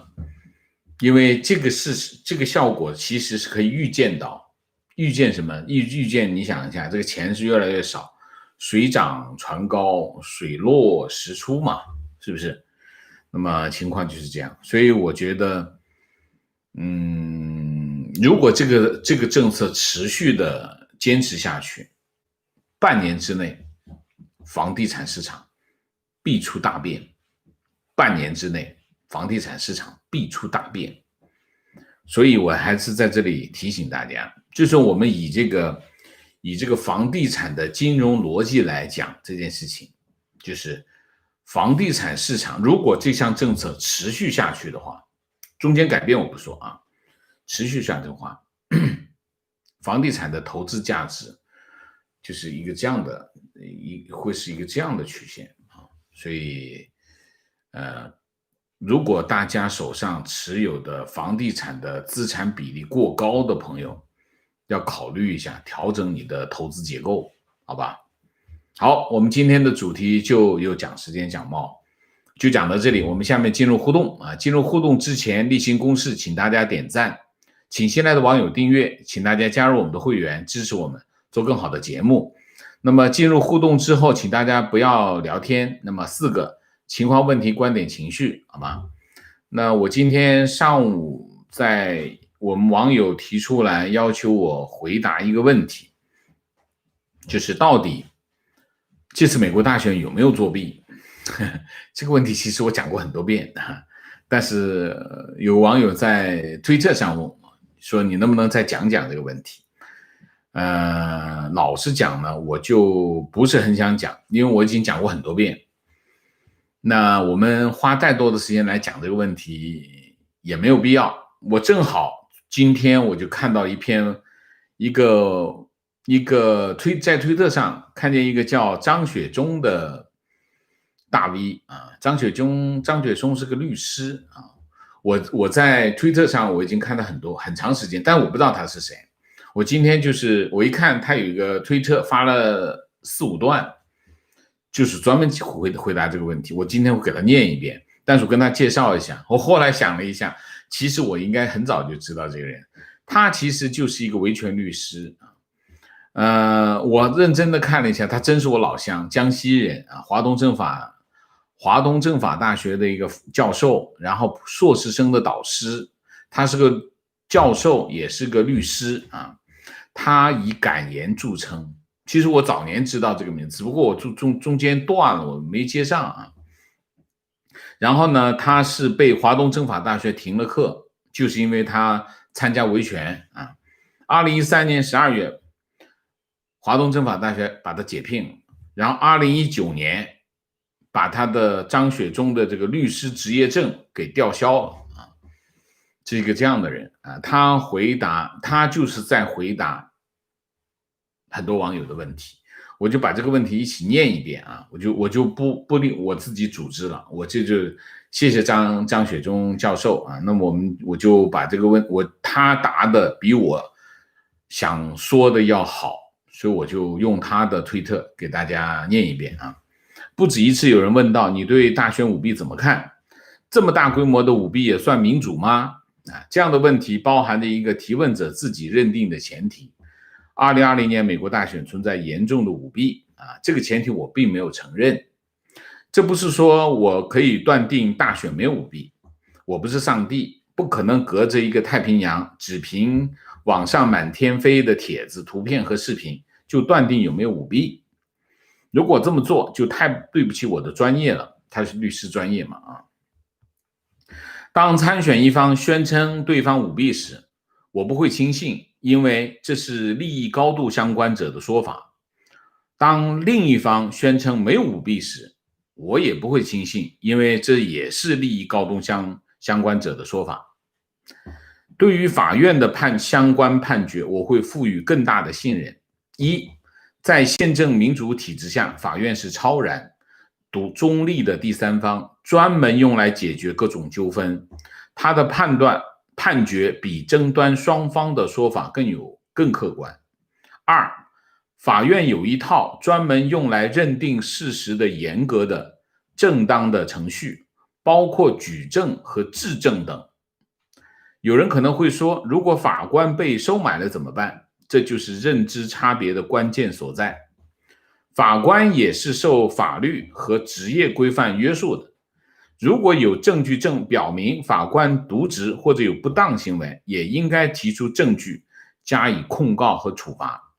因为这个效果其实是可以预见到，预见什么？预见你想一下，这个钱是越来越少，水涨船高，水落石出嘛，是不是？那么情况就是这样，所以我觉得，如果这个政策持续的坚持下去，半年之内，房地产市场必出大变。半年之内，房地产市场必出大变。所以我还是在这里提醒大家，就是我们以这个房地产的金融逻辑来讲这件事情，就是房地产市场如果这项政策持续下去的话，中间改变我不说啊，持续下去的话，房地产的投资价值就是一个这样的，会是一个这样的曲线啊。所以如果大家手上持有的房地产的资产比例过高的朋友，要考虑一下调整你的投资结构，好吧？好，我们今天的主题就又讲时间讲冒，就讲到这里。我们下面进入互动啊，进入互动之前例行公事，请大家点赞，请新来的网友订阅，请大家加入我们的会员，支持我们做更好的节目。那么进入互动之后，请大家不要聊天。那么4个情况、问题、观点、情绪，好吗？那我今天上午在我们网友提出来要求我回答一个问题，就是到底这次美国大选有没有作弊？这个问题其实我讲过很多遍，但是有网友在推特上问我说，你能不能再讲讲这个问题？老实讲呢，我就不是很想讲，因为我已经讲过很多遍。那我们花太多的时间来讲这个问题也没有必要。我正好今天我就看到一个在推特上看见一个叫张雪忠的大 V 啊，张雪忠是个律师啊。我在推特上我已经看到很长时间，但我不知道他是谁。我今天我一看他有一个推特发了4-5段，就是专门回答这个问题。我今天会给他念一遍，但是我跟他介绍一下。我后来想了一下，其实我应该很早就知道这个人，他其实就是一个维权律师啊。我认真的看了一下，他真是我老乡，江西人啊，华东政法大学的一个教授，然后硕士生的导师，他是个教授，也是个律师啊。他以敢言著称。其实我早年知道这个名字，只不过我中间断了，我没接上啊。然后呢，他是被华东政法大学停了课，就是因为他参加维权啊。2013年12月，华东政法大学把他解聘了，然后2019年把他的张雪忠的这个律师执业证给吊销了啊。这个这样的人啊，他就是在回答很多网友的问题，我就把这个问题一起念一遍啊，我就不我自己组织了，我就谢谢张雪忠教授啊。那么我就把这个他答的比我想说的要好，所以我就用他的推特给大家念一遍啊。不止一次有人问到，你对大选舞弊怎么看？这么大规模的舞弊也算民主吗？啊，这样的问题包含着一个提问者自己认定的前提。2020年美国大选存在严重的舞弊啊，这个前提我并没有承认。这不是说我可以断定大选没有舞弊，我不是上帝，不可能隔着一个太平洋，只凭网上满天飞的帖子、图片和视频就断定有没有舞弊。如果这么做就太对不起我的专业了，他是律师专业嘛啊。当参选一方宣称对方舞弊时，我不会轻信，因为这是利益高度相关者的说法。当另一方宣称没有舞弊时，我也不会轻信，因为这也是利益高度相关者的说法。对于法院的相关判决，我会赋予更大的信任。一，在宪政民主体制下，法院是超然、中立的第三方，专门用来解决各种纠纷。他的判决比争端双方的说法更客观。二，法院有一套专门用来认定事实的严格的正当的程序，包括举证和质证等。有人可能会说，如果法官被收买了怎么办？这就是认知差别的关键所在。法官也是受法律和职业规范约束的。如果有证据表明法官渎职或者有不当行为，也应该提出证据加以控告和处罚。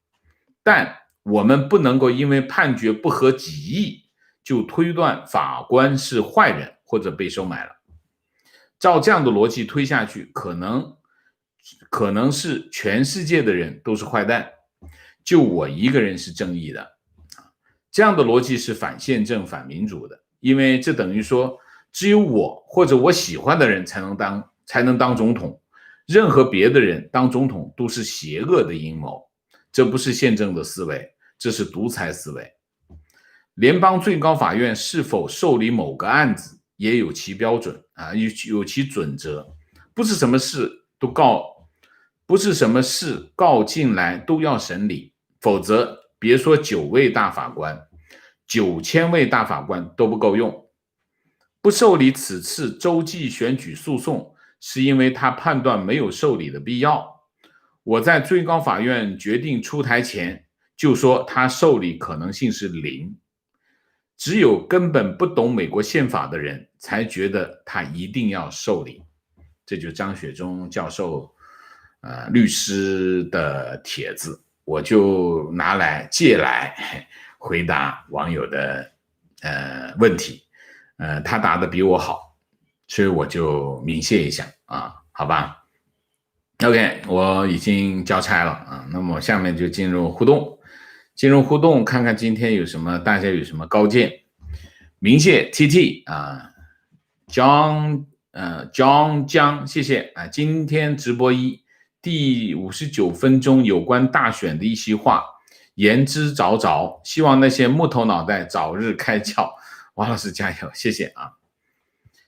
但我们不能够因为判决不合己意就推断法官是坏人或者被收买了。照这样的逻辑推下去，可能是全世界的人都是坏蛋，就我一个人是正义的。这样的逻辑是反宪政、反民主的，因为这等于说只有我或者我喜欢的人才能当总统，任何别的人当总统都是邪恶的阴谋。这不是宪政的思维，这是独裁思维。联邦最高法院是否受理某个案子也有其标准啊，有其准则，不是什么事告进来都要审理，否则别说9位大法官，9000位大法官都不够用。不受理此次州际选举诉讼，是因为他判断没有受理的必要。我在最高法院决定出台前就说他受理可能性是0。只有根本不懂美国宪法的人才觉得他一定要受理。这就是张雪忠教授律师的帖子，我就借来回答网友的问题。他答的比我好，所以我就鸣谢一下啊，好吧 ？OK， 我已经交差了啊，那么下面就进入互动，看看今天大家有什么高见。鸣谢 TT 啊 ，John 江，谢谢啊。今天直播第59分钟有关大选的一席话，言之凿凿，希望那些木头脑袋早日开窍。王老师加油，谢谢啊。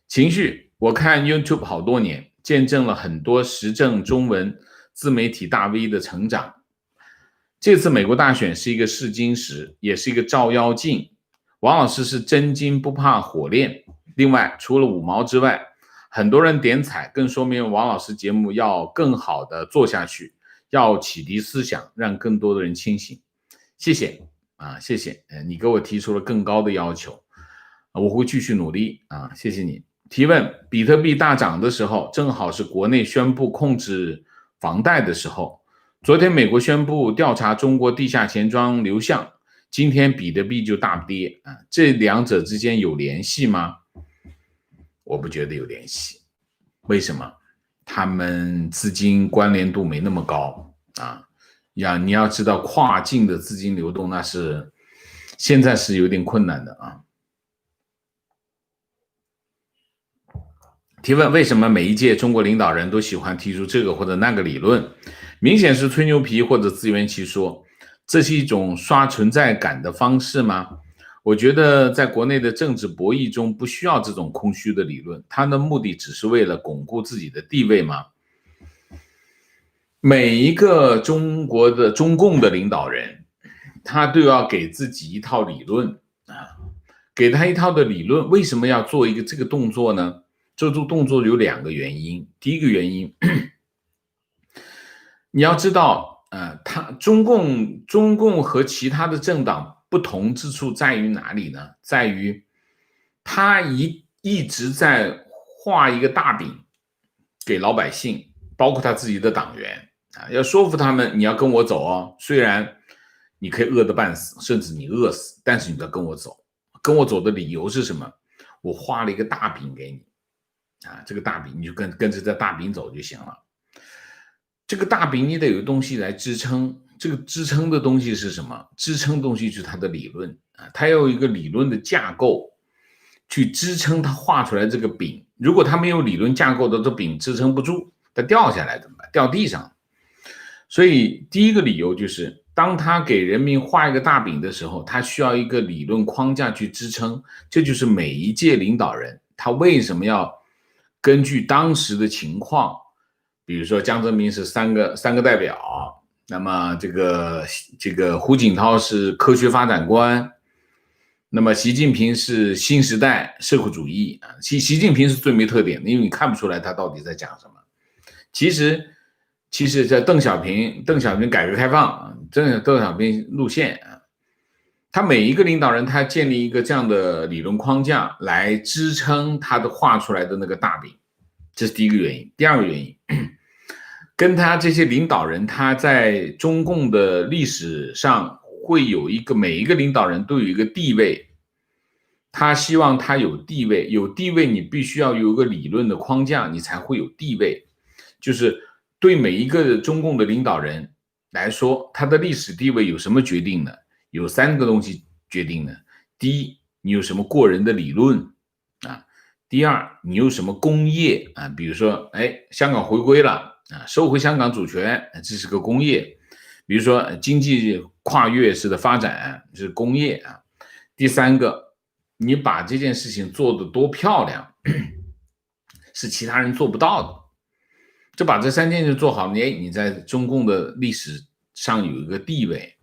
情绪，我看 YouTube 好多年，见证了很多时政中文自媒体大 V 的成长。这次美国大选是一个试金石，也是一个照妖镜。王老师是真金不怕火炼。另外，除了5毛之外，很多人点彩，更说明王老师节目要更好的做下去，要启迪思想，让更多的人清醒。谢谢啊，谢谢，你给我提出了更高的要求，我会继续努力啊，谢谢你。提问：比特币大涨的时候，正好是国内宣布控制房贷的时候。昨天美国宣布调查中国地下钱庄流向，今天比特币就大跌啊，这两者之间有联系吗？我不觉得有联系。为什么？他们资金关联度没那么高啊。你要知道，跨境的资金流动那是现在是有点困难的啊。提问：为什么每一届中国领导人都喜欢提出这个或者那个理论？明显是吹牛皮或者自圆其说，这是一种刷存在感的方式吗？我觉得在国内的政治博弈中不需要这种空虚的理论，它的目的只是为了巩固自己的地位吗？每一个中共的领导人，他都要给自己一套理论啊，给他一套的理论，为什么要做一个这个动作呢？这个动作有2个原因。第一个原因，你要知道，中共和其他的政党不同之处在于哪里呢？在于他一直在画一个大饼给老百姓，包括他自己的党员啊，要说服他们，你要跟我走哦。虽然你可以饿得半死，甚至你饿死，但是你要跟我走。跟我走的理由是什么？我画了一个大饼给你啊，这个大饼你就跟着这大饼走就行了。这个大饼你得有东西来支撑，这个支撑的东西是什么？支撑东西就是它的理论啊，它要有一个理论的架构去支撑它画出来这个饼。如果它没有理论架构的，这饼支撑不住，它掉下来怎么办？掉地上。所以第一个理由就是，当他给人民画一个大饼的时候，他需要一个理论框架去支撑。这就是每一届领导人他为什么要根据当时的情况，比如说江泽民是三个代表，那么这个胡锦涛是科学发展观，那么习近平是新时代社会主义啊。习近平是最没特点的，因为你看不出来他到底在讲什么。其实在邓小平改革开放，邓小平路线啊，他每一个领导人他建立一个这样的理论框架来支撑他的画出来的那个大饼，这是第一个原因。第二个原因，跟他这些领导人他在中共的历史上会有一个，每一个领导人都有一个地位，他希望他有地位，有地位你必须要有一个理论的框架，你才会有地位。就是对每一个中共的领导人来说，他的历史地位有什么决定呢？有三个东西决定的。第一，你有什么过人的理论啊？第二，你有什么工业啊？比如说，香港回归了啊，收回香港主权，这是个工业。比如说经济跨越式的发展是工业啊。第三个，你把这件事情做得多漂亮，是其他人做不到的。就把这三件事做好，你在中共的历史上有一个地位。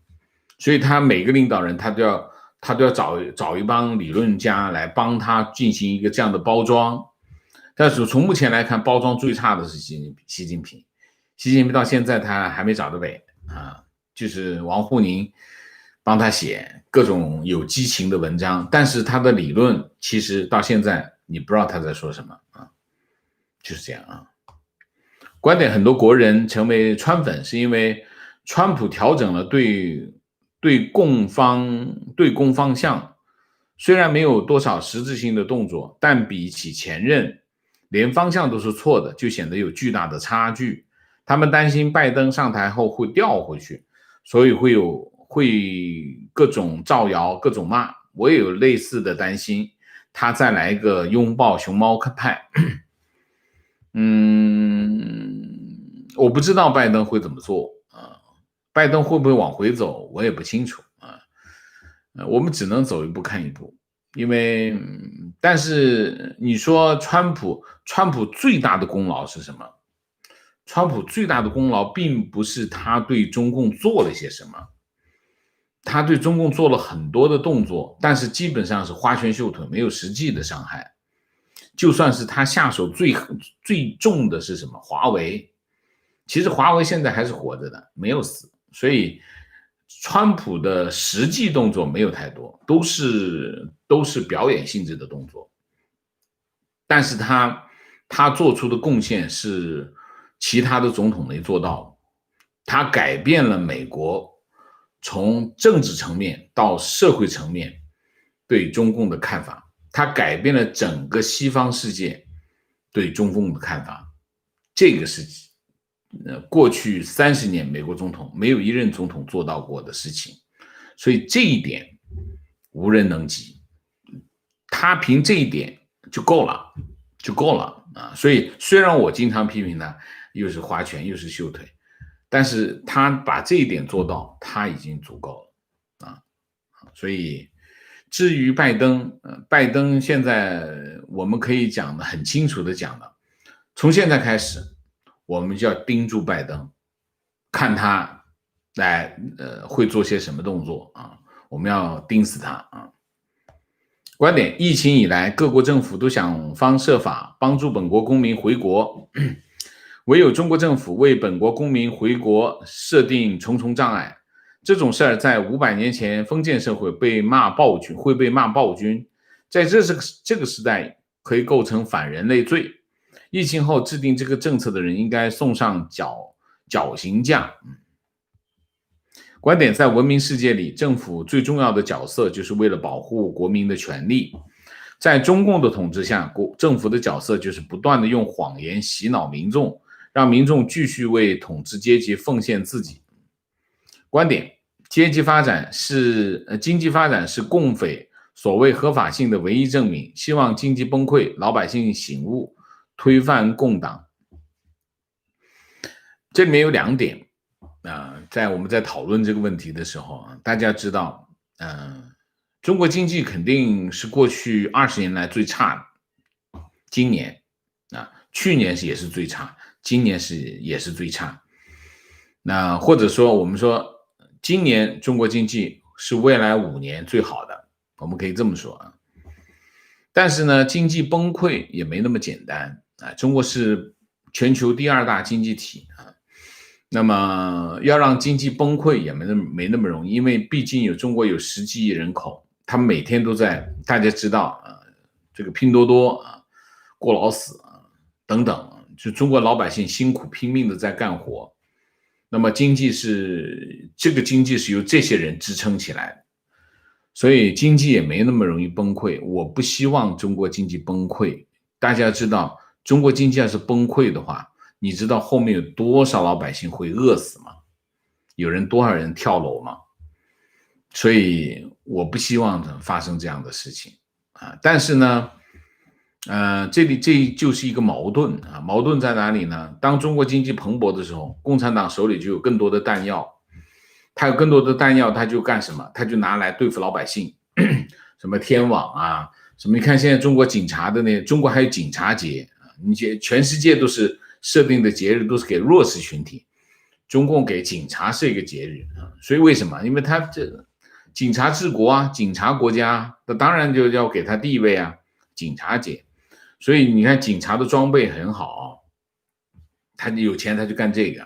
所以他每个领导人他都要找一帮理论家来帮他进行一个这样的包装。但是从目前来看，包装最差的是习近平。习近平到现在他还没找到北啊，就是王沪宁帮他写各种有激情的文章，但是他的理论其实到现在你不知道他在说什么啊，就是这样啊。观点很多国人成为川粉，是因为川普调整了对攻方向，虽然没有多少实质性的动作，但比起前任连方向都是错的，就显得有巨大的差距。他们担心拜登上台后会掉回去，所以会各种造谣各种骂。我也有类似的担心，他再来一个拥抱熊猫派。我不知道拜登会怎么做啊，拜登会不会往回走，我也不清楚啊。我们只能走一步看一步，因为但是你说川普最大的功劳是什么？川普最大的功劳并不是他对中共做了些什么，他对中共做了很多的动作，但是基本上是花拳绣腿，没有实际的伤害。就算是他下手最重的是什么？华为。其实华为现在还是活着的，没有死。所以川普的实际动作没有太多，都是表演性质的动作。但是他做出的贡献是其他的总统没做到。他改变了美国从政治层面到社会层面对中共的看法，他改变了整个西方世界对中共的看法。这个是过去30年美国总统没有一任总统做到过的事情，所以这一点无人能及。他凭这一点就够了啊！所以虽然我经常批评他又是花拳又是秀腿，但是他把这一点做到，他已经足够了啊！所以至于拜登现在我们可以讲的很清楚的讲了，从现在开始我们就要盯住拜登，看他会做些什么动作啊！我们要盯死他啊！观点：疫情以来，各国政府都想方设法帮助本国公民回国，唯有中国政府为本国公民回国设定重重障碍。这种事儿在500年前封建社会会被骂暴君，在这个时代可以构成反人类罪。疫情后制定这个政策的人应该送上绞刑架。观点：在文明世界里，政府最重要的角色就是为了保护国民的权利。在中共的统治下，政府的角色就是不断的用谎言洗脑民众，让民众继续为统治阶级奉献自己。观点：经济发展是共匪所谓合法性的唯一证明。希望经济崩溃，老百姓醒悟，推翻共党。这里面有2点在我们在讨论这个问题的时候大家知道，中国经济肯定是过去20年来最差的，今年去年也是最差，今年也是最差。那或者说我们说，今年中国经济是未来5年最好的，我们可以这么说但是呢，经济崩溃也没那么简单中国是全球第2大经济体那么要让经济崩溃也没那么容易，因为毕竟中国有10几亿人口，他们每天都在，大家知道这个拼多多过劳死等等，就中国老百姓辛苦拼命的在干活，那么这个经济是由这些人支撑起来的，所以经济也没那么容易崩溃。我不希望中国经济崩溃。大家知道，中国经济要是崩溃的话，你知道后面有多少老百姓会饿死吗？有多少人跳楼吗？所以我不希望发生这样的事情但是呢这就是一个矛盾矛盾在哪里呢？当中国经济蓬勃的时候，共产党手里就有更多的弹药，他有更多的弹药，他就干什么？他就拿来对付老百姓什么天网什么，你看现在中国警察的中国还有警察节全世界都是设定的节日都是给弱势群体，中共给警察是一个节日所以为什么？因为他这警察治国警察国家，那当然就要给他地位警察节。所以你看警察的装备很好他有钱他就干这个，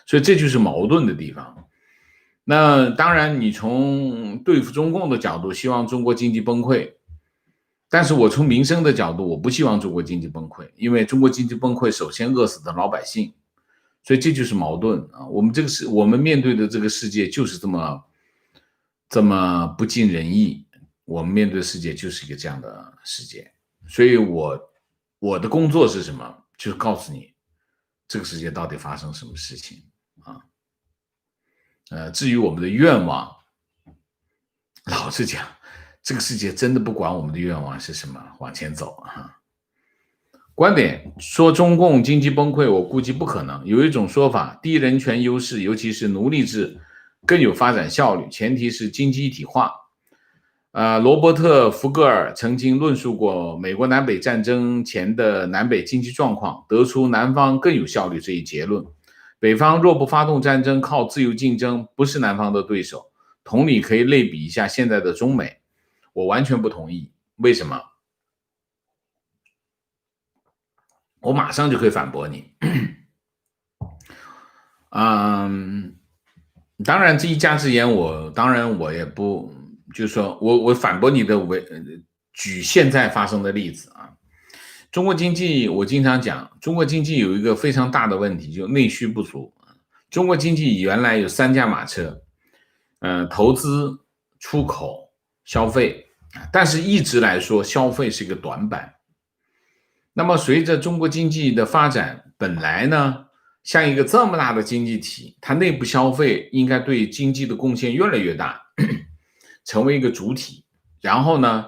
所以这就是矛盾的地方。那当然你从对付中共的角度希望中国经济崩溃，但是我从民生的角度我不希望中国经济崩溃，因为中国经济崩溃首先饿死的老百姓，所以这就是矛盾我们面对的这个世界就是这么不尽人意，我们面对的世界就是一个这样的世界。所以我的工作是什么？就是告诉你这个世界到底发生什么事情至于我们的愿望，老实讲这个世界真的不管我们的愿望是什么，往前走观点说中共经济崩溃，我估计不可能。有一种说法，低人权优势，尤其是奴隶制更有发展效率，前提是经济一体化。罗伯特·福格尔曾经论述过美国南北战争前的南北经济状况，得出南方更有效率这一结论。北方若不发动战争，靠自由竞争，不是南方的对手。同理可以类比一下现在的中美，我完全不同意。为什么？我马上就可以反驳你当然这一家之言我也不就是说我反驳你的举现在发生的例子中国经济我经常讲，中国经济有一个非常大的问题，就内需不足。中国经济原来有3驾马车投资、出口、消费，但是一直来说消费是一个短板。那么随着中国经济的发展，本来呢像一个这么大的经济体，它内部消费应该对经济的贡献越来越大成为一个主体，然后呢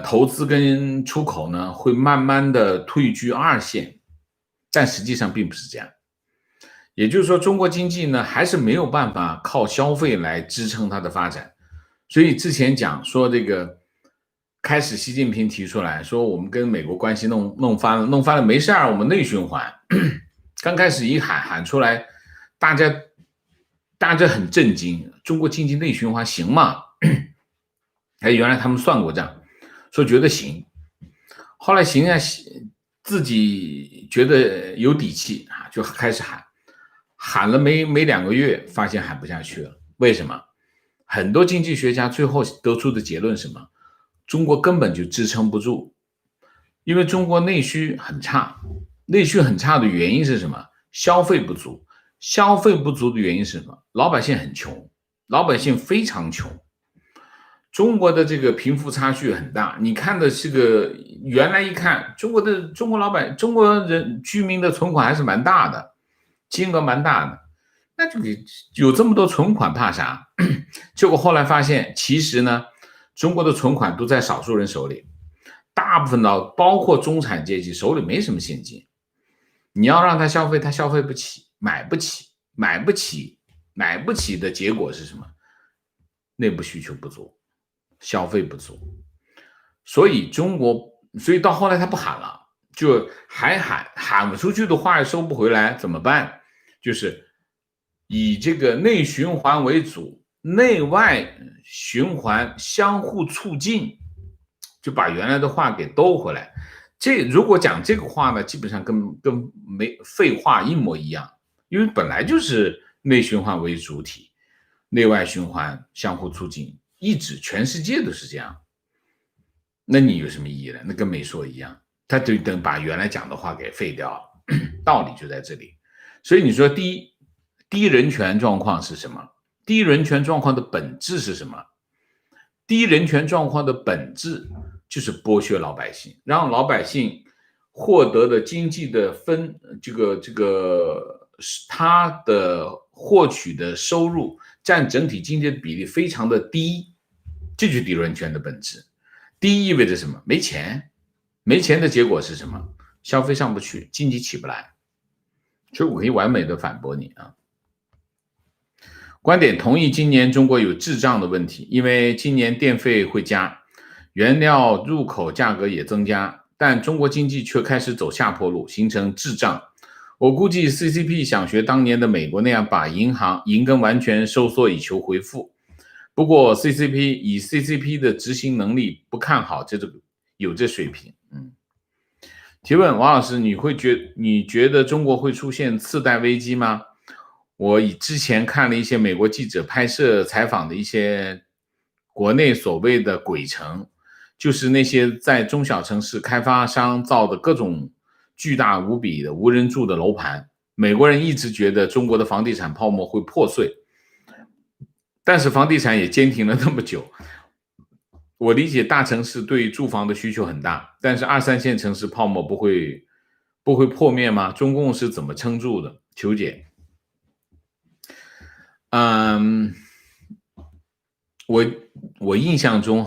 投资跟出口呢会慢慢的退居2线，但实际上并不是这样。也就是说中国经济呢还是没有办法靠消费来支撑它的发展。所以之前讲说这个开始习近平提出来说我们跟美国关系弄翻了没事我们内循环刚开始一喊出来，大家很震惊，中国经济内循环行吗？原来他们算过账，说觉得行。后来行自己觉得有底气就开始喊了没2个月，发现喊不下去了。为什么？很多经济学家最后得出的结论是什么？中国根本就支撑不住，因为中国内需很差。内需很差的原因是什么？消费不足。消费不足的原因是什么？老百姓很穷，老百姓非常穷。中国的这个贫富差距很大，你看的是个原来一看中国人居民的存款还是蛮大的，金额蛮大的，那就有这么多存款怕啥？结果后来发现，其实呢，中国的存款都在少数人手里，大部分的包括中产阶级手里没什么现金，你要让他消费，他消费不起，买不起的结果是什么？内部需求不足。消费不足，所以到后来他不喊了，就还喊不出去的话也收不回来，怎么办？就是以这个内循环为主，内外循环相互促进，就把原来的话给兜回来。如果讲这个话呢，基本上跟没废话一模一样，因为本来就是内循环为主体，内外循环相互促进。一直全世界都是这样，那你有什么意义呢？那跟没说一样，他就等把原来讲的话给废掉了，道理就在这里。所以你说低人权状况是什么？低人权状况的本质是什么？低人权状况的本质就是剥削老百姓，让老百姓获得的经济的他的获取的收入占整体经济的比例非常的低，这就是低人权的本质。低意味着什么？没钱，没钱的结果是什么？消费上不去，经济起不来。所以我可以完美的反驳你啊。观点同意，今年中国有滞胀的问题，因为今年电费会加，原料入口价格也增加，但中国经济却开始走下坡路，形成滞胀。我估计 CCP 想学当年的美国那样，把银根完全收缩以求回复。不过 CCP 的执行能力不看好有这水平。提问：王老师，你觉得中国会出现次贷危机吗？我之前看了一些美国记者拍摄采访的一些国内所谓的鬼城，就是那些在中小城市开发商造的各种巨大无比的无人住的楼盘。美国人一直觉得中国的房地产泡沫会破碎，但是房地产也坚挺了那么久。我理解大城市对住房的需求很大，但是2、3线城市泡沫不会破灭吗？中共是怎么撑住的？求解。我印象中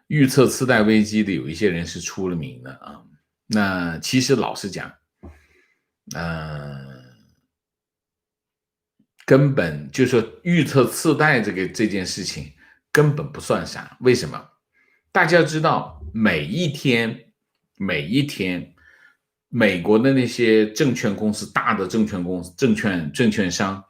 预测次贷危机的有一些人是出了名的啊。那其实老实讲，根本就是说预测次贷这件事情根本不算啥。为什么？大家知道每一天美国的那些证券公司，大的证券商，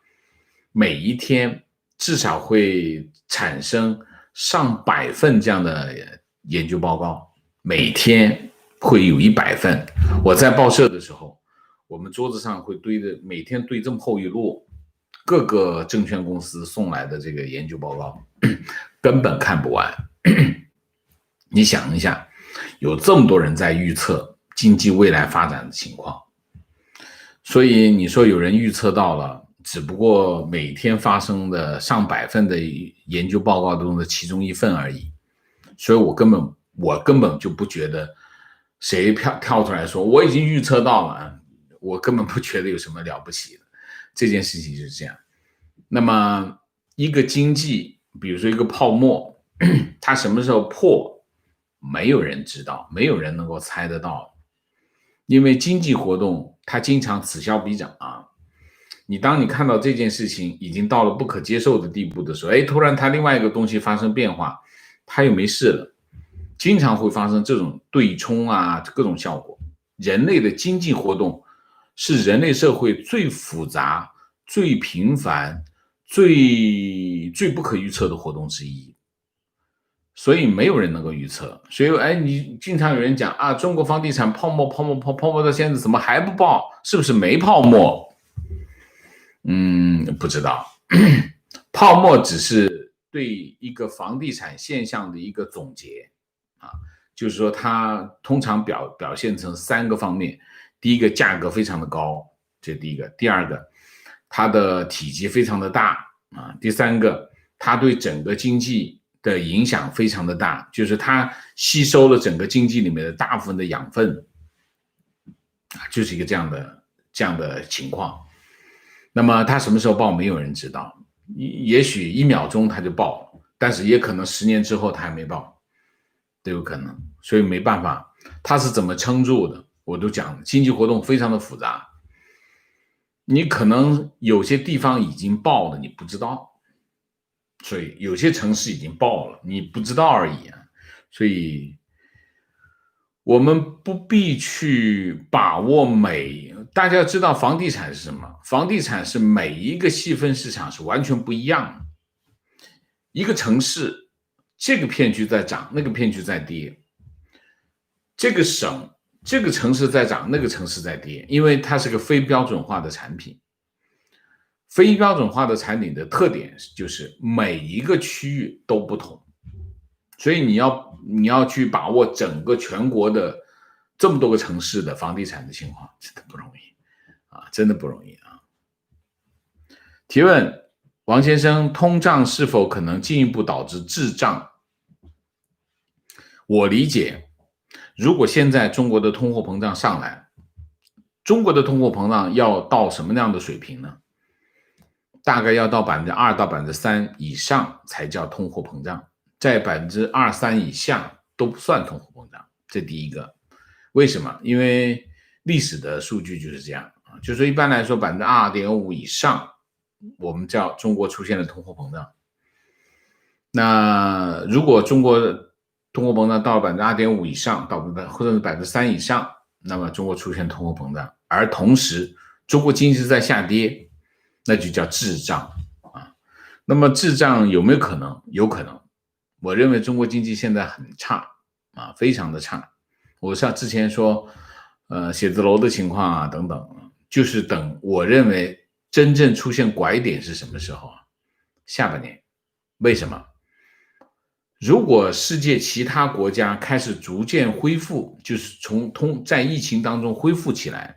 每一天至少会产生上百份这样的研究报告，每天会有100份。我在报社的时候，我们桌子上会每天堆这么厚一摞各个证券公司送来的这个研究报告，根本看不完。你想一下，有这么多人在预测经济未来发展的情况，所以你说有人预测到了，只不过每天发生的上百份的研究报告中的其中1份而已。所以我根本就不觉得谁跳出来说我已经预测到了，我根本不觉得有什么了不起的。这件事情就是这样。那么一个经济，比如说一个泡沫，它什么时候破，没有人知道，没有人能够猜得到。因为经济活动它经常此消彼长啊。当你看到这件事情已经到了不可接受的地步的时候，突然它另外一个东西发生变化，它又没事了。经常会发生这种对冲各种效果。人类的经济活动是人类社会最复杂、最频繁、最不可预测的活动之一，所以没有人能够预测。所以你经常有人讲中国房地产泡沫到现在怎么还不爆？是不是没泡沫？不知道。泡沫只是对一个房地产现象的一个总结就是说它通常表现成3个方面。第一个，价格非常的高，这是第一个。第二个，它的体积非常的大第三个，它对整个经济的影响非常的大，就是它吸收了整个经济里面的大部分的养分，就是一个这样的情况。那么它什么时候爆，没有人知道，也许1秒钟它就爆了，但是也可能10年之后它还没爆，都有可能。所以没办法，它是怎么撑住的，我都讲了，经济活动非常的复杂，你可能有些地方已经爆了，你不知道。所以有些城市已经爆了，你不知道而已啊。所以我们不必去把握大家知道房地产是什么？房地产是每一个细分市场是完全不一样的。一个城市，这个片区在涨，那个片区在跌；这个省，这个城市在涨，那个城市在跌，因为它是个非标准化的产品。非标准化的产品的特点就是每一个区域都不同，所以你要去把握整个全国的这么多个城市的房地产的情况，真的不容易啊，真的不容易啊。提问：王先生，通胀是否可能进一步导致滞胀？我理解，如果现在中国的通货膨胀上来，中国的通货膨胀要到什么样的水平呢？大概要到2%到3%以上才叫通货膨胀，在2%、3%以下都不算通货膨胀。这第一个，为什么？因为历史的数据就是这样啊，就是说一般来说2.5%以上，我们叫中国出现了通货膨胀。那如果中国通货膨胀到2.5%以上，或者是3%以上，那么中国出现通货膨胀，而同时中国经济在下跌。那就叫滞胀啊。那么滞胀有没有可能？有可能。我认为中国经济现在很差啊，非常的差。我像之前说，写字楼的情况啊等等，就是等我认为真正出现拐点是什么时候啊？下半年。为什么？如果世界其他国家开始逐渐恢复，就是在疫情当中恢复起来。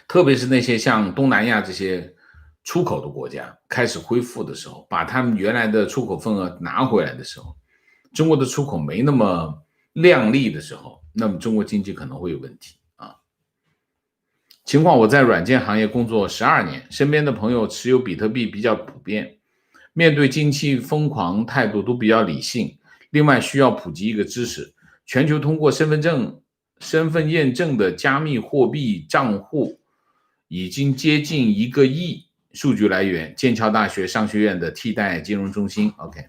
特别是那些像东南亚这些出口的国家开始恢复的时候，把他们原来的出口份额拿回来的时候，中国的出口没那么亮丽的时候，那么中国经济可能会有问题啊。情况，我在软件行业工作12年，身边的朋友持有比特币比较普遍，面对经济疯狂态度都比较理性。另外需要普及一个知识，全球通过身份验证的加密货币账户已经接近1个亿。数据来源：剑桥大学商学院的替代金融中心。OK。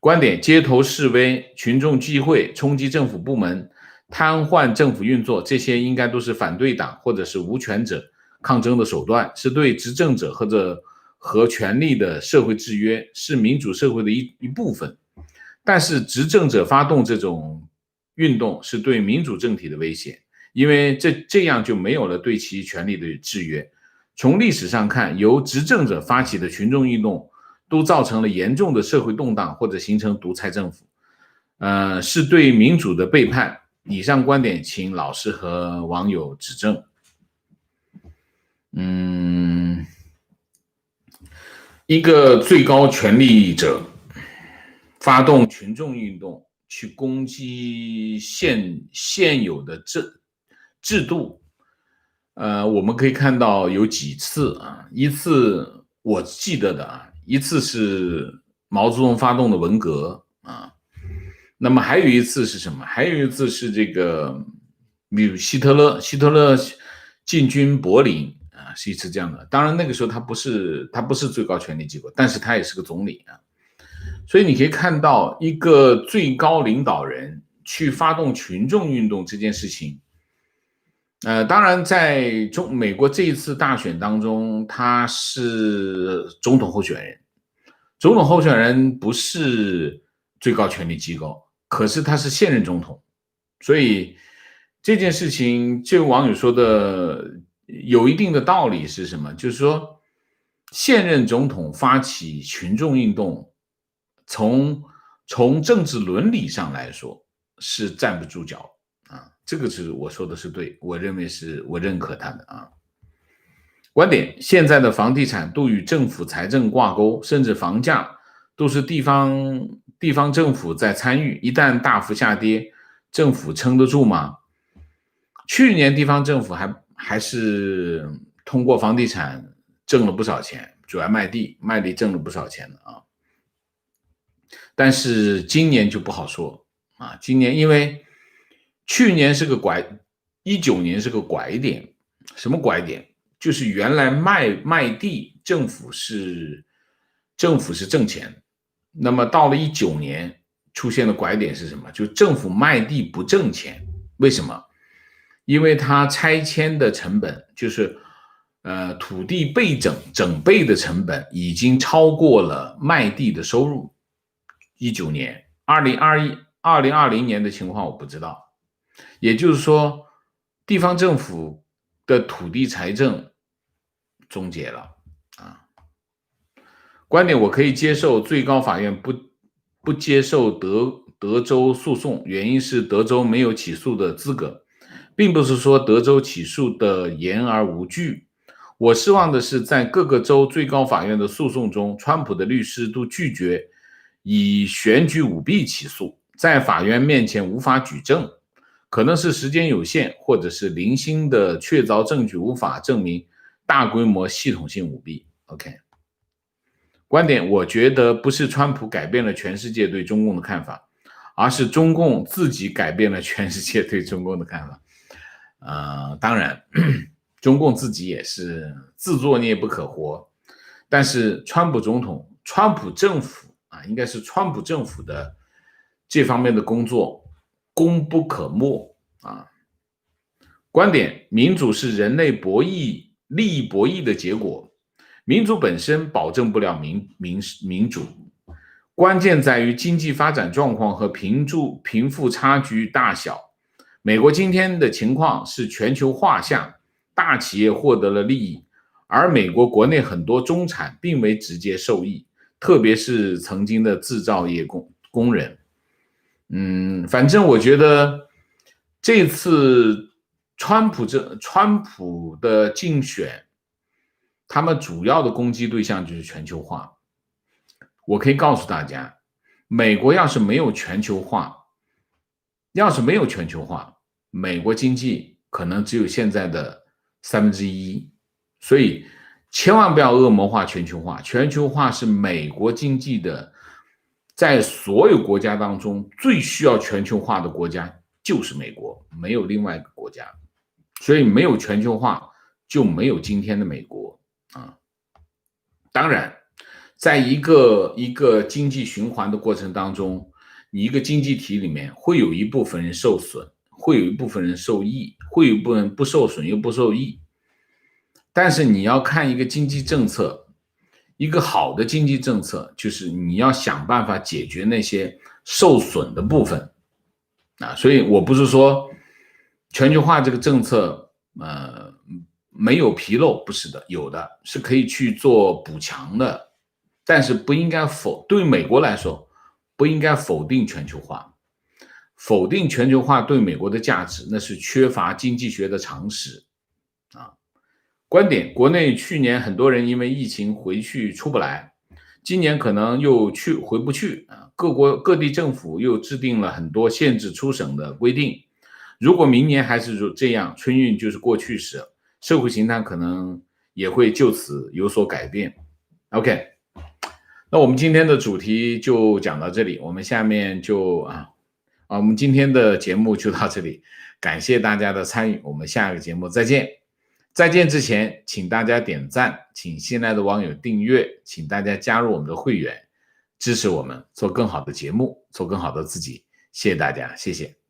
观点：街头示威、群众聚会、冲击政府部门、瘫痪政府运作，这些应该都是反对党或者是无权者抗争的手段，是对执政者和权力的社会制约，是民主社会的一部分。但是执政者发动这种运动是对民主政体的威胁，因为这样就没有了对其权力的制约。从历史上看，由执政者发起的群众运动都造成了严重的社会动荡或者形成独裁政府，是对民主的背叛。以上观点请老师和网友指正。一个最高权力者发动群众运动去攻击现有的制度，我们可以看到有几次啊，一次我记得的啊，一次是毛泽东发动的文革啊，那么还有一次是什么？还有一次是这个，比如希特勒进军柏林啊，是一次这样的。当然那个时候他不是最高权力机构，但是他也是个总理啊。所以你可以看到一个最高领导人去发动群众运动这件事情。当然在美国这一次大选当中，他是总统候选人，总统候选人不是最高权力机构，可是他是现任总统，所以这件事情这位网友说的有一定的道理是什么？就是说现任总统发起群众运动，从政治伦理上来说是站不住脚啊，这个是我说的是对，我认为是我认可他的啊。观点：现在的房地产都与政府财政挂钩，甚至房价都是地方政府在参与，一旦大幅下跌，政府撑得住吗？去年地方政府还是通过房地产挣了不少钱，主要卖地挣了不少钱的啊。但是今年就不好说啊，今年因为去年是个19年是个拐点，什么拐点？就是原来卖地，政府是挣钱，那么到了19年出现的拐点是什么？就政府卖地不挣钱，为什么？因为它拆迁的成本，就是土地整备的成本已经超过了卖地的收入。19年2020年的情况我不知道，也就是说地方政府的土地财政终结了啊。观点我可以接受最高法院不接受德州诉讼，原因是德州没有起诉的资格，并不是说德州起诉的言而无据。我失望的是，在各个州最高法院的诉讼中，川普的律师都拒绝以选举舞弊起诉，在法院面前无法举证，可能是时间有限，或者是零星的确凿证据无法证明大规模系统性舞弊。OK， 观点，我觉得不是川普改变了全世界对中共的看法，而是中共自己改变了全世界对中共的看法。当然，中共自己也是自作孽不可活，但是川普政府应该是川普政府的这方面的工作功不可没啊。观点，民主是人类利益博弈的结果，民主本身保证不了民主，关键在于经济发展状况和贫富差距大小。美国今天的情况是全球化下大企业获得了利益，而美国国内很多中产并未直接受益，特别是曾经的制造业工人。反正我觉得这次川普的竞选，他们主要的攻击对象就是全球化。我可以告诉大家，美国要是没有全球化，美国经济可能只有现在的1/3，所以千万不要恶魔化全球化。全球化是美国经济的，在所有国家当中最需要全球化的国家就是美国，没有另外一个国家。所以没有全球化就没有今天的美国啊。当然，在一个经济循环的过程当中，你一个经济体里面会有一部分人受损，会有一部分人受益，会有一部分人不受损又不受益。但是你要看一个经济政策，一个好的经济政策，就是你要想办法解决那些受损的部分啊。所以我不是说全球化这个政策没有纰漏，不是的，有的是可以去做补强的，但是不应该对美国来说不应该否定全球化。否定全球化对美国的价值，那是缺乏经济学的常识啊。观点，国内去年很多人因为疫情回去出不来，今年可能又回不去啊。各地政府又制定了很多限制出省的规定，如果明年还是这样，春运就是过去时，社会形态可能也会就此有所改变。OK， 那我们今天的主题就讲到这里，我们下面就我们今天的节目就到这里，感谢大家的参与，我们下个节目再见。再见之前，请大家点赞，请新来的网友订阅，请大家加入我们的会员，支持我们做更好的节目，做更好的自己。谢谢大家，谢谢。